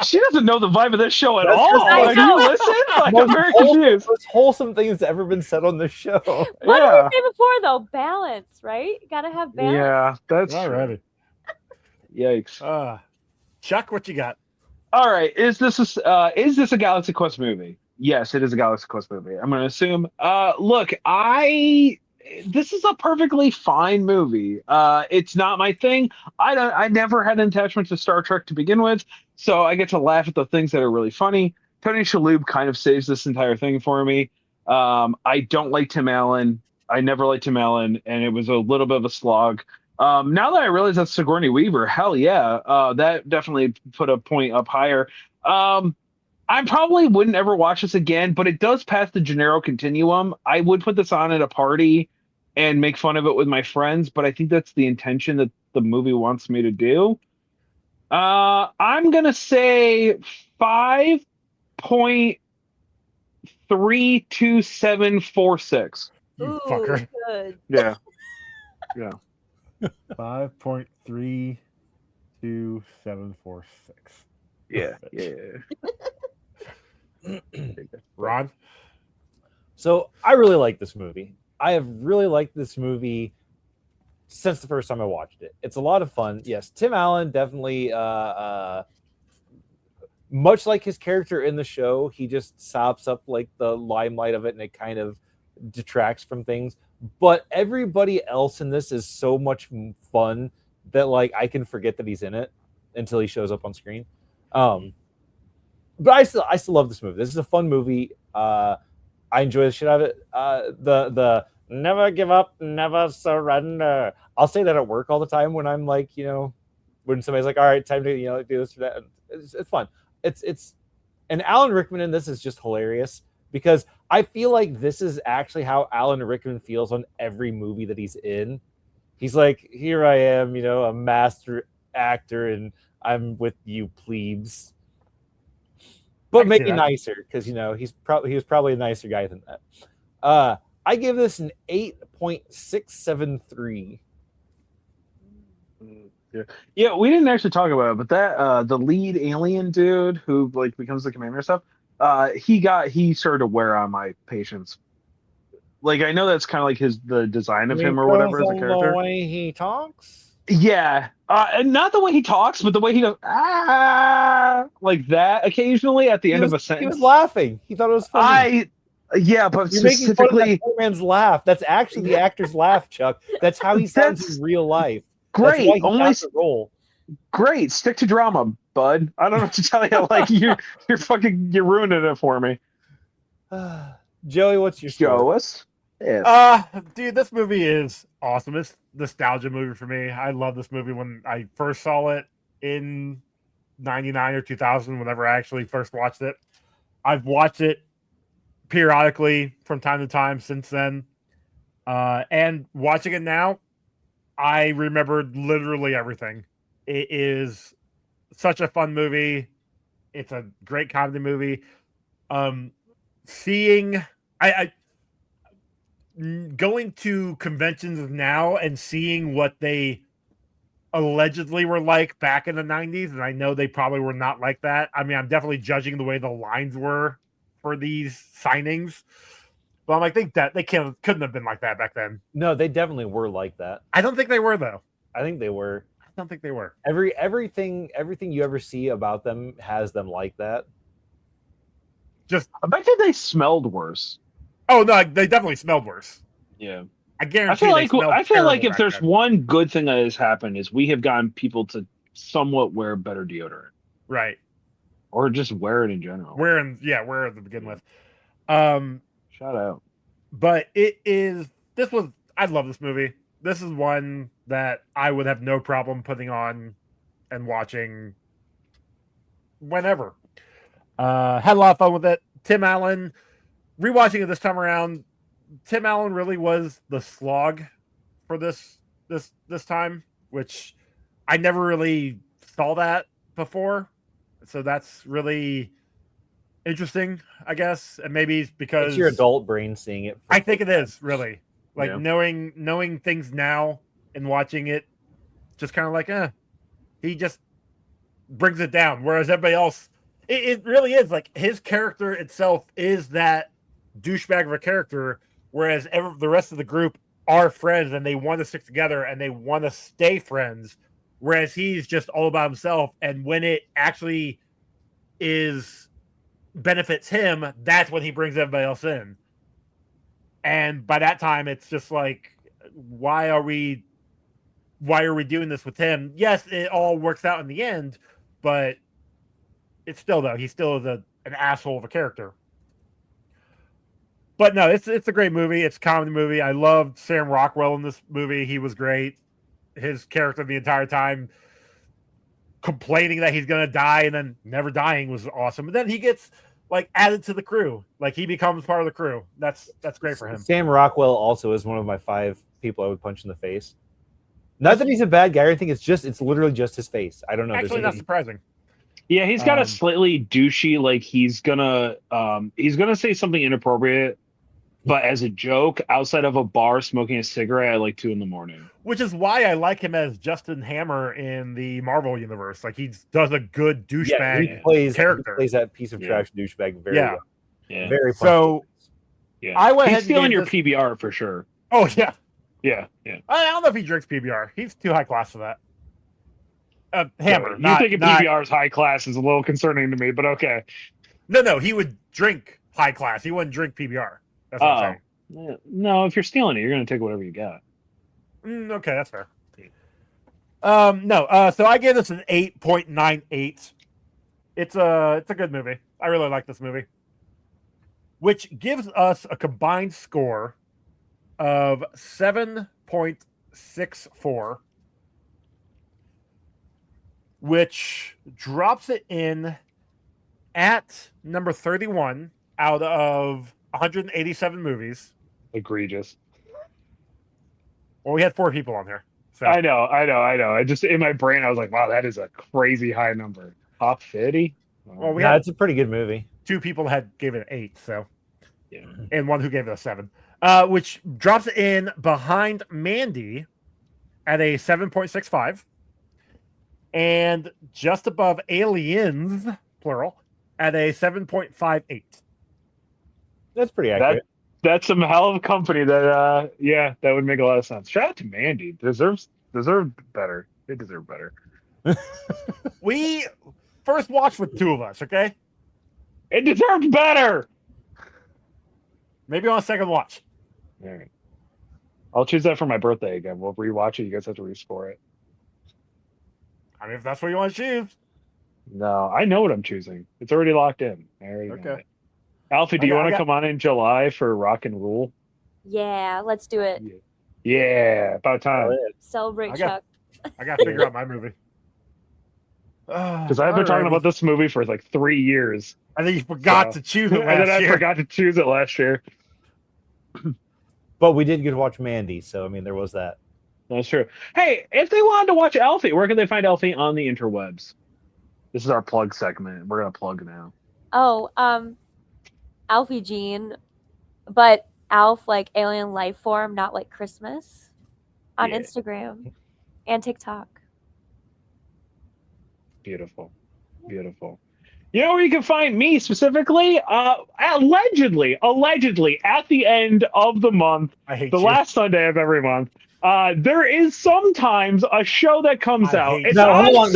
She doesn't know the vibe of this show at all. Like, you listen? Like, I'm very confused. Most wholesome things that ever been said on this show. What did we say before, though? Balance, right? You gotta have balance. Yeah, that's alrighty. Yikes. Chuck, what you got? All right, is this a Galaxy Quest movie? Yes, it is a Galaxy Quest movie. I'm going to assume. Look, this is a perfectly fine movie. It's not my thing. I never had an attachment to Star Trek to begin with, so I get to laugh at the things that are really funny. Tony Shalhoub kind of saves this entire thing for me. I don't like Tim Allen. I never liked Tim Allen, and it was a little bit of a slog. Now that I realize that's Sigourney Weaver, hell yeah, that definitely put a point up higher. I probably wouldn't ever watch this again, but it does pass the Janero continuum. I would put this on at a party and make fun of it with my friends, but I think that's the intention that the movie wants me to do. I'm going to say 5.5 32746. You Ooh, fucker. good. Yeah. 5.32746. Yeah. Ron? So I really like this movie. I have really liked this movie since the first time I watched it. It's a lot of fun. Yes, Tim Allen definitely, much like his character in the show, he just sops up like the limelight of it, and it kind of detracts from things. But everybody else in this is so much fun that like I can forget that he's in it until he shows up on screen. But I still love this movie. This is a fun movie. I enjoy the shit out of it. The never give up, never surrender. I'll say that at work all the time when I'm like, when somebody's like, all right, time to do this or that. It's fun. It's and Alan Rickman in this is just hilarious because I feel like this is actually how Alan Rickman feels on every movie that he's in. He's like, here I am, a master actor, and I'm with you plebes. But maybe nicer, because he was probably a nicer guy than that. I give this an 8.673. Yeah, we didn't actually talk about it, but that the lead alien dude who like becomes the commander and stuff, he started to wear on my patience. Like I know that's kind of like the design of him or whatever as a character. The way he talks. Yeah, and not the way he talks, but the way he goes like that occasionally at the end of a sentence. He was laughing. He thought it was funny. But You're specifically, making fun of that man's laugh. That's actually the actor's laugh, Chuck. That's how he sounds in real life. Great. That's why he got the role. Great. Stick to drama, bud. I don't know what to tell you. Like you're ruining it for me. Joey, what's your Show score? us? Yes. Dude, this movie is awesome. It's a nostalgia movie for me. I love this movie when I first saw it in 99 or 2000, whenever I actually first watched it. I've watched it periodically from time to time since then. And watching it now, I remembered literally everything. It is such a fun movie. It's a great comedy movie. Going to conventions now and seeing what they allegedly were like back in the 90s, and I know they probably were not like that. I mean, I'm definitely judging the way the lines were for these signings, but I'm like, think that they couldn't have been like that back then. No, they definitely were like that. I don't think they were, though. I think they were. I don't think they were. Everything you ever see about them has them like that. I bet you they smelled worse. Oh no, they definitely smelled worse. Yeah, I guarantee. I feel like if there's one good thing that has happened is we have gotten people to somewhat wear better deodorant, right? Or just wear it in general. Wear it to begin with. Shout out. But I love this movie. This is one that I would have no problem putting on and watching whenever. Had a lot of fun with it. Tim Allen, rewatching it this time around, Tim Allen really was the slog for this time, which I never really saw that before. So that's really interesting, I guess. And maybe it's because it's your adult brain seeing it. I think it is really like knowing things now and watching it, just kind of like, he just brings it down. Whereas everybody else, it really is like his character itself is that douchebag of a character. Whereas the rest of the group are friends and they want to stick together and they want to stay friends. Whereas he's just all about himself. And when it actually benefits him, that's when he brings everybody else in. And by that time, it's just like, why are we doing this with him? Yes, it all works out in the end, but it's still, though, he still is an asshole of a character. But no, it's a great movie. It's a comedy movie. I loved Sam Rockwell in this movie. He was great. His character the entire time complaining that he's going to die and then never dying was awesome. But then he gets like added to the crew. Like he becomes part of the crew. That's great for him. Sam Rockwell also is one of my 5 people I would punch in the face. Not that he's a bad guy or anything. It's literally just his face. I don't know. Actually, not surprising. Yeah, he's got a slightly douchey, like he's gonna say something inappropriate, but as a joke, outside of a bar smoking a cigarette at like 2 a.m. Which is why I like him as Justin Hammer in the Marvel universe. Like he does a good douchebag character. He plays that piece of trash douchebag very well. Yeah. Very so. Yeah, I went he's ahead stealing and your PBR for sure. Oh yeah. Yeah. I don't know if he drinks PBR. He's too high class for that. Hammer. You thinking PBR is high class is a little concerning to me, but okay. No, he would drink high class. He wouldn't drink PBR. That's what I'm saying. No, if you're stealing it, you're going to take whatever you got. Okay, that's fair. No. So I gave this an 8.98. It's a good movie. I really like this movie, which gives us a combined score of 7.64. Which drops it in at number 31 out of 187 movies. Egregious. Well, we had 4 people on here. So. I know. I just, in my brain, I was like, wow, that is a crazy high number. Top 50? Well, it's a pretty good movie. 2 people gave it an 8, so. Yeah. And 1 who gave it a 7. Which drops it in behind Mandy at a 7.65. And just above Aliens, plural, at a 7.58. That's pretty accurate. That's some hell of a company that, that would make a lot of sense. Shout out to Mandy. Deserved better. They deserve better. We first watched with 2 of us, okay? It deserved better. Maybe on a second watch. All right. I'll choose that for my birthday again. We'll rewatch it. You guys have to rescore it. I mean, if that's what you want to choose. No, I know what I'm choosing. It's already locked in. I already know it. Alfie, do you want to come on in July for Rock and Rule? Yeah, let's do it. Yeah, about time. Celebrate Chuck. I got to figure out my movie. Because I've been talking about this movie for like 3 years. I think you forgot to choose it last year. And then I year. forgot to choose it last year. But we did get to watch Mandy, so I mean, there was that. That's true. Hey, if they wanted to watch Alfie, where can they find Alfie on the interwebs? This is our plug segment. We're gonna plug now. Oh, Alfie Jean, but Alf like alien life form, not like Christmas, on Instagram and TikTok. Beautiful. You know where you can find me specifically? Allegedly at the end of the month, last Sunday of every month. There is sometimes a show that comes out. It's hold on.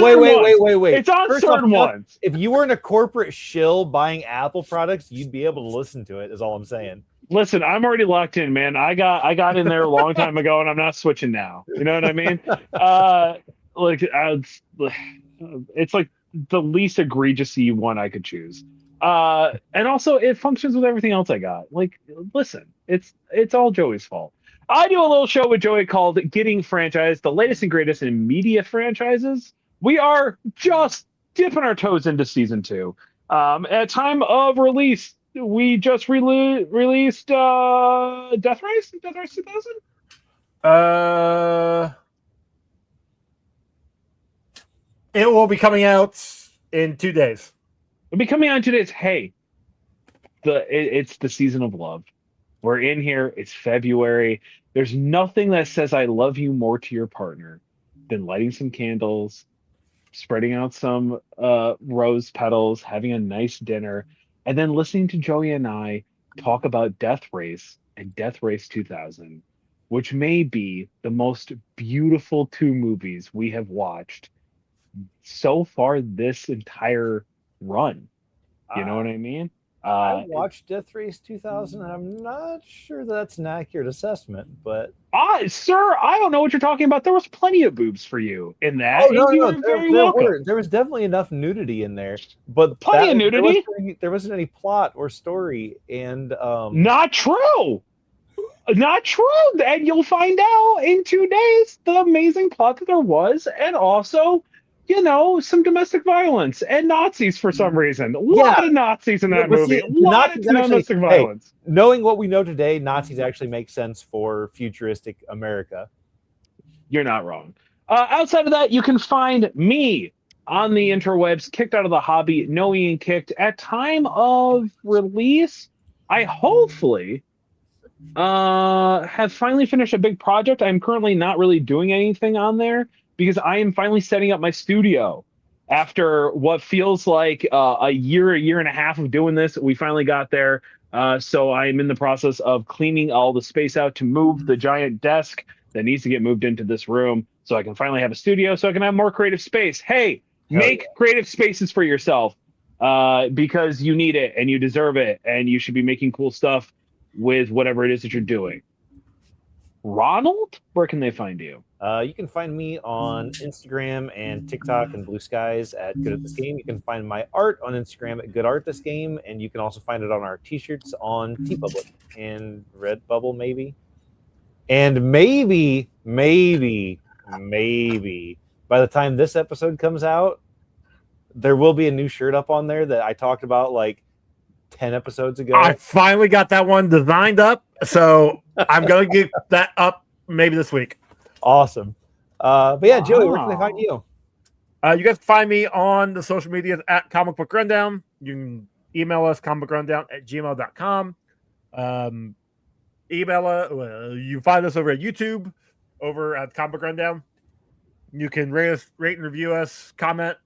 Wait. It's on certain ones. If you were in a corporate shill buying Apple products, you'd be able to listen to it, is all I'm saying. Listen, I'm already locked in, man. I got in there a long time ago, and I'm not switching now. You know what I mean? It's like the least egregious-y one I could choose. And also, it functions with everything else I got. Like, listen, it's all Joey's fault. I do a little show with Joey called Getting Franchised, the latest and greatest in media franchises. We are just dipping our toes into season 2. At time of release, we just released Death Race 2000? It will be coming out in 2 days. It'll be coming out in 2 days. Hey, it's the season of love. We're in here. It's February. There's nothing that says I love you more to your partner than lighting some candles, spreading out some rose petals, having a nice dinner, and then listening to Joey and I talk about Death Race and Death Race 2000, which may be the most beautiful 2 movies we have watched so far this entire run. You know what I mean? I watched Death Race 2000, and I'm not sure that's an accurate assessment, but... Sir, I don't know what you're talking about. There was plenty of boobs for you in that. Oh, no. There was definitely enough nudity in there, but... Plenty of nudity? There wasn't any plot or story, and... Not true! Not true! And you'll find out in 2 days the amazing plot that there was, and also... some domestic violence and Nazis for some reason. A lot of Nazis in that movie. A lot of domestic violence. Hey, knowing what we know today, Nazis actually make sense for futuristic America. You're not wrong. Outside of that, you can find me on the interwebs, kicked out of the hobby, knowing and kicked. At time of release, I hopefully have finally finished a big project. I'm currently not really doing anything on there because I am finally setting up my studio. After what feels like a year and a half of doing this, we finally got there. So I'm in the process of cleaning all the space out to move the giant desk that needs to get moved into this room so I can finally have a studio so I can have more creative space. Hey, make creative spaces for yourself because you need it and you deserve it and you should be making cool stuff with whatever it is that you're doing. Ronald, where can they find you? You can find me on Instagram and TikTok and Blue Skies at Good at This Game. You can find my art on Instagram at Good Art This Game, and you can also find it on our t-shirts on TeePublic and Redbubble, maybe. And maybe by the time this episode comes out, there will be a new shirt up on there that I talked about like 10 episodes ago. I finally got that one designed up, so I'm going to get that up maybe this week. Awesome. But yeah, Joey, where can they find you? You guys can find me on the social medias at Comic Book Rundown. You can email us comicbookrundown@gmail.com. You find us over at YouTube, over at Comic Book Rundown. You can rate and review us, comment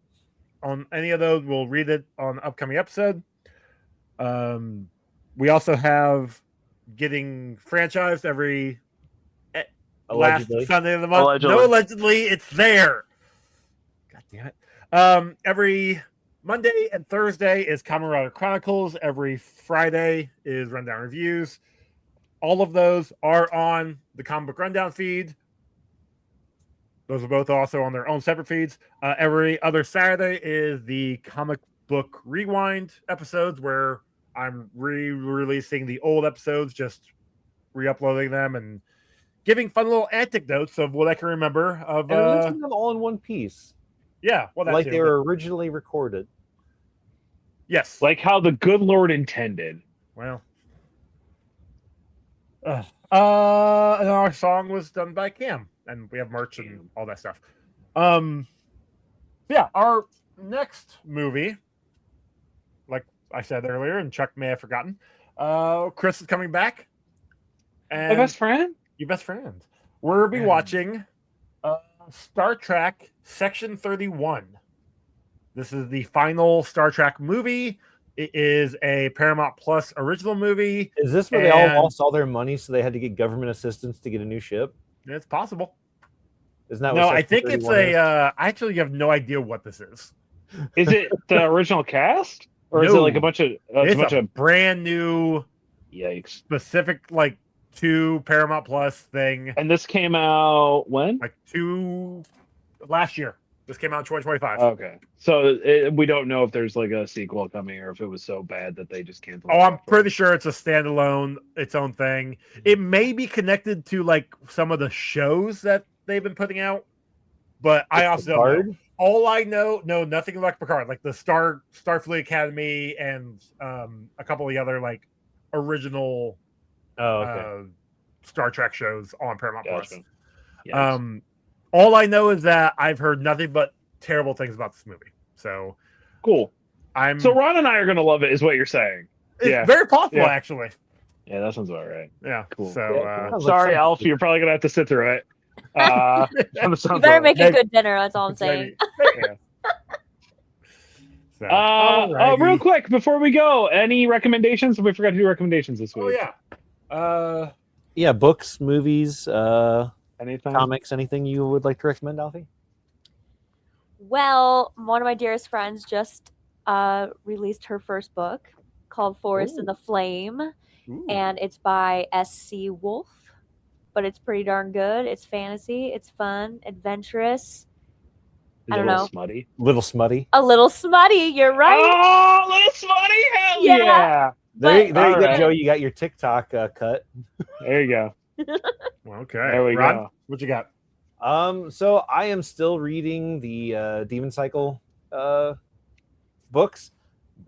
on any of those. We'll read it on an upcoming episode. We also have getting franchised every Allegedly. last Sunday of the month. Allegedly. No, allegedly, it's there. God damn it. Every Monday and Thursday is Kamen Rider Chronicles. Every Friday is Rundown Reviews. All of those are on the Comic Book Rundown feed. Those are both also on their own separate feeds. Every other Saturday is the Comic Book Rewind episodes, where I'm re-releasing the old episodes, just re-uploading them and giving fun little anecdotes of what I can remember of. And releasing them all in one piece. Yeah, well, like they were originally recorded. Yes, Like how the good Lord intended. well. And our song was done by Cam, and we have merch and all that stuff. Yeah, our next movie, like I said earlier, and Chuck may have forgotten, Chris is coming back. And My best friend? your best friend. We'll be watching Star Trek Section 31. This is the final Star Trek movie. It is a Paramount Plus original movie. Is this where they all lost all their money, so they had to get government assistance to get a new ship? It's possible. Isn't that No, what I think Section it's 31 is? I actually have no idea what this is. Is it the original cast? Or is it No. like a bunch of It's a brand new, yikes. specific, like, to Paramount Plus thing. And this came out when? Like, last year. This came out in 2025. Okay. So we don't know if there's like a sequel coming or if it was so bad that they just canceled. Oh, I'm pretty sure it's a standalone, its own thing. It may be connected to, like, some of the shows that they've been putting out, but I also don't know. All I know, nothing like Picard, like the Starfleet Academy and a couple of the other, like, original Star Trek shows on Paramount Plus. Yes. All I know is that I've heard nothing but terrible things about this movie. So cool. So Ron and I are gonna love it, is what you're saying. It's very possible, actually. Yeah, that sounds about right. Yeah. Cool. So sorry, Alfie, you're probably gonna have to sit through it. You better make a good dinner. That's all I'm saying. Real quick before we go, any recommendations? We forgot to do recommendations this week. Oh yeah. Books, movies, anything, comics, anything you would like to recommend, Alfie? Well, one of my dearest friends just released her first book called Forest in the Flame. And it's by S.C. Wolf. But it's pretty darn good. It's fantasy. It's fun, adventurous. I don't know. Smutty. Little smutty. A little smutty. You're right. Oh, little smutty. Hell yeah. There you go, Joe. You got your TikTok cut. There you go. Okay. There we go. What you got? So I am still reading the Demon Cycle books,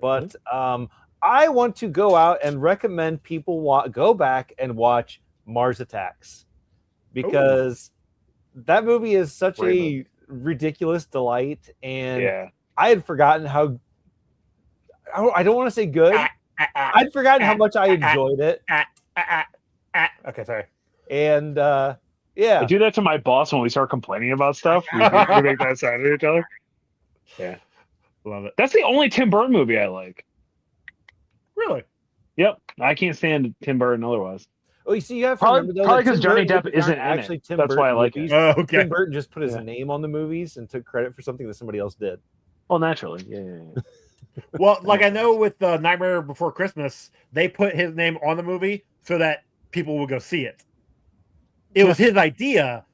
but I want to go out and recommend people go back and watch Mars Attacks, because that movie is such a ridiculous delight, and Yeah. I had forgotten how. I don't want to say good. I'd forgotten how much I enjoyed it. Okay, sorry. And I yeah, do that to my boss when we start complaining about stuff. We make that sound at each other. Yeah. Love it. That's the only Tim Burton movie I like. Really? Yep. I can't stand Tim Burton otherwise. oh, you see, you have to Probably remember though because that Tim Johnny Burton Depp movies isn't aren't in actually it. Tim That's Burton why I like movies. it. Oh, okay. Tim Burton just put his Yeah. name on the movies and took credit for something that somebody else did. Well, naturally. Yeah. Well, like I know with Nightmare Before Christmas, they put his name on the movie so that people would go see it. It was his idea,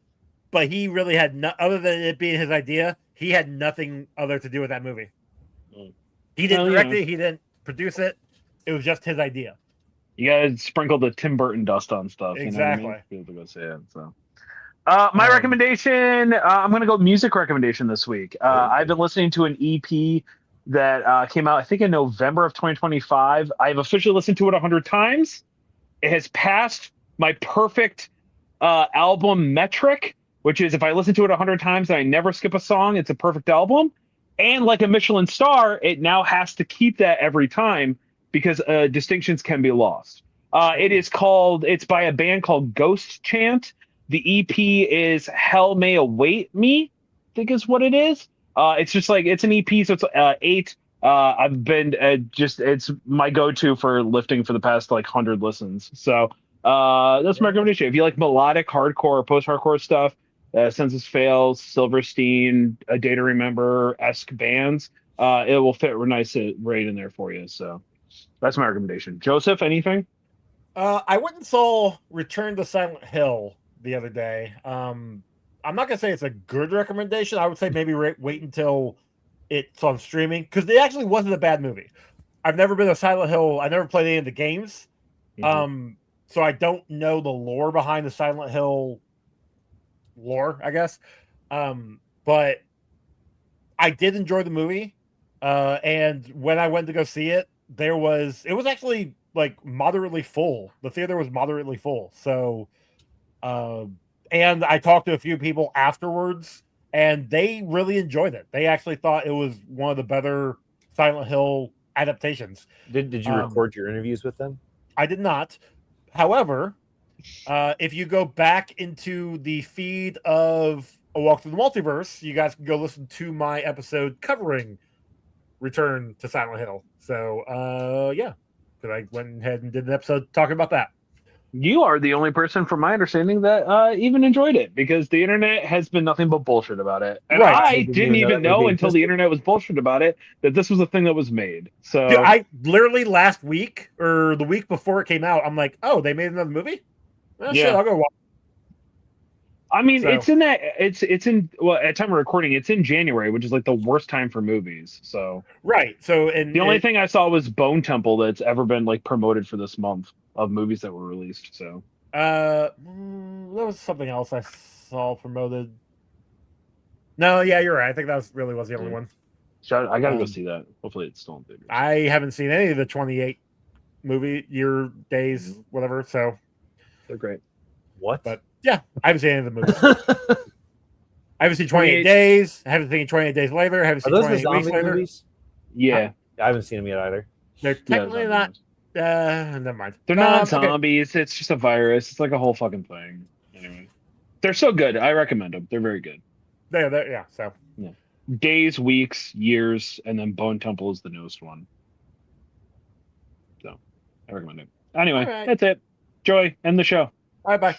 but he really had other than it being his idea, he had nothing other to do with that movie. He didn't direct it. He didn't produce it. It was just his idea. You gotta sprinkle the Tim Burton dust on stuff. Exactly. You know what I mean? People go see it. So, my recommendation. I'm gonna go music recommendation this week. I've been listening to an EP that came out, I think, in November of 2025. I've officially listened to it 100 times. It has passed my perfect album metric, which is if I listen to it 100 times and I never skip a song, it's a perfect album. And like a Michelin star, it now has to keep that every time because distinctions can be lost. It's by a band called Ghost Chant. The EP is Hell May Await Me, I think is what it is. It's just like, it's an EP, so it's 8. I've been it's my go-to for lifting for the past like 100 listens. So that's my recommendation. If you like melodic hardcore or post-hardcore stuff, Census Fails, Silverstein, A Day to Remember-esque bands, it will fit nice right in there for you. So that's my recommendation. Joseph, anything? I went and saw Return to Silent Hill the other day. I'm not gonna say it's a good recommendation. I would say maybe wait until it's on streaming because it actually wasn't a bad movie. I've never been to Silent Hill. I never played any of the games, so I don't know the lore behind the Silent Hill lore, I guess. But I did enjoy the movie, and when I went to go see it, it was actually like moderately full. The theater was moderately full. So, and I talked to a few people afterwards, and they really enjoyed it. They actually thought it was one of the better Silent Hill adaptations. Did you record your interviews with them? I did not. However, if you go back into the feed of A Walk Through the Multiverse, you guys can go listen to my episode covering Return to Silent Hill. So, yeah, because I went ahead and did an episode talking about that. You are the only person, from my understanding, that even enjoyed it because the internet has been nothing but bullshit about it. And Right. I didn't even know until the internet was bullshit about it that this was a thing that was made. So Dude, I literally last week or the week before it came out, I'm like, oh, they made another movie? Oh, Yeah. Shit, I'll go watch. I mean, So- it's in well, at time of recording, it's in January, which is like the worst time for movies. So Right. So, and the only thing I saw was Bone Temple that's ever been like promoted for this month of movies that were released. So there was something else I saw promoted. No, yeah, you're right. I think that was the only one. I gotta go see that. Hopefully, it's still in theaters. I haven't seen any of the 28 movie year days, whatever. So They're great. What? But yeah, I haven't seen any of the movies. I haven't seen 28 Days. I haven't seen 28 Days Later. I haven't Are seen those the 28 Weeks zombie Later. movies? Yeah, I haven't seen them yet either. They're technically not. Never mind. They're not okay. zombies. It's just a virus. It's like a whole fucking thing. Anyway, they're so good. I recommend them. They're very good. They're yeah. So Yeah. Days, weeks, years, and then Bone Temple is the newest one. So I recommend it. Anyway, All right. That's it. Joy, end the show. bye bye.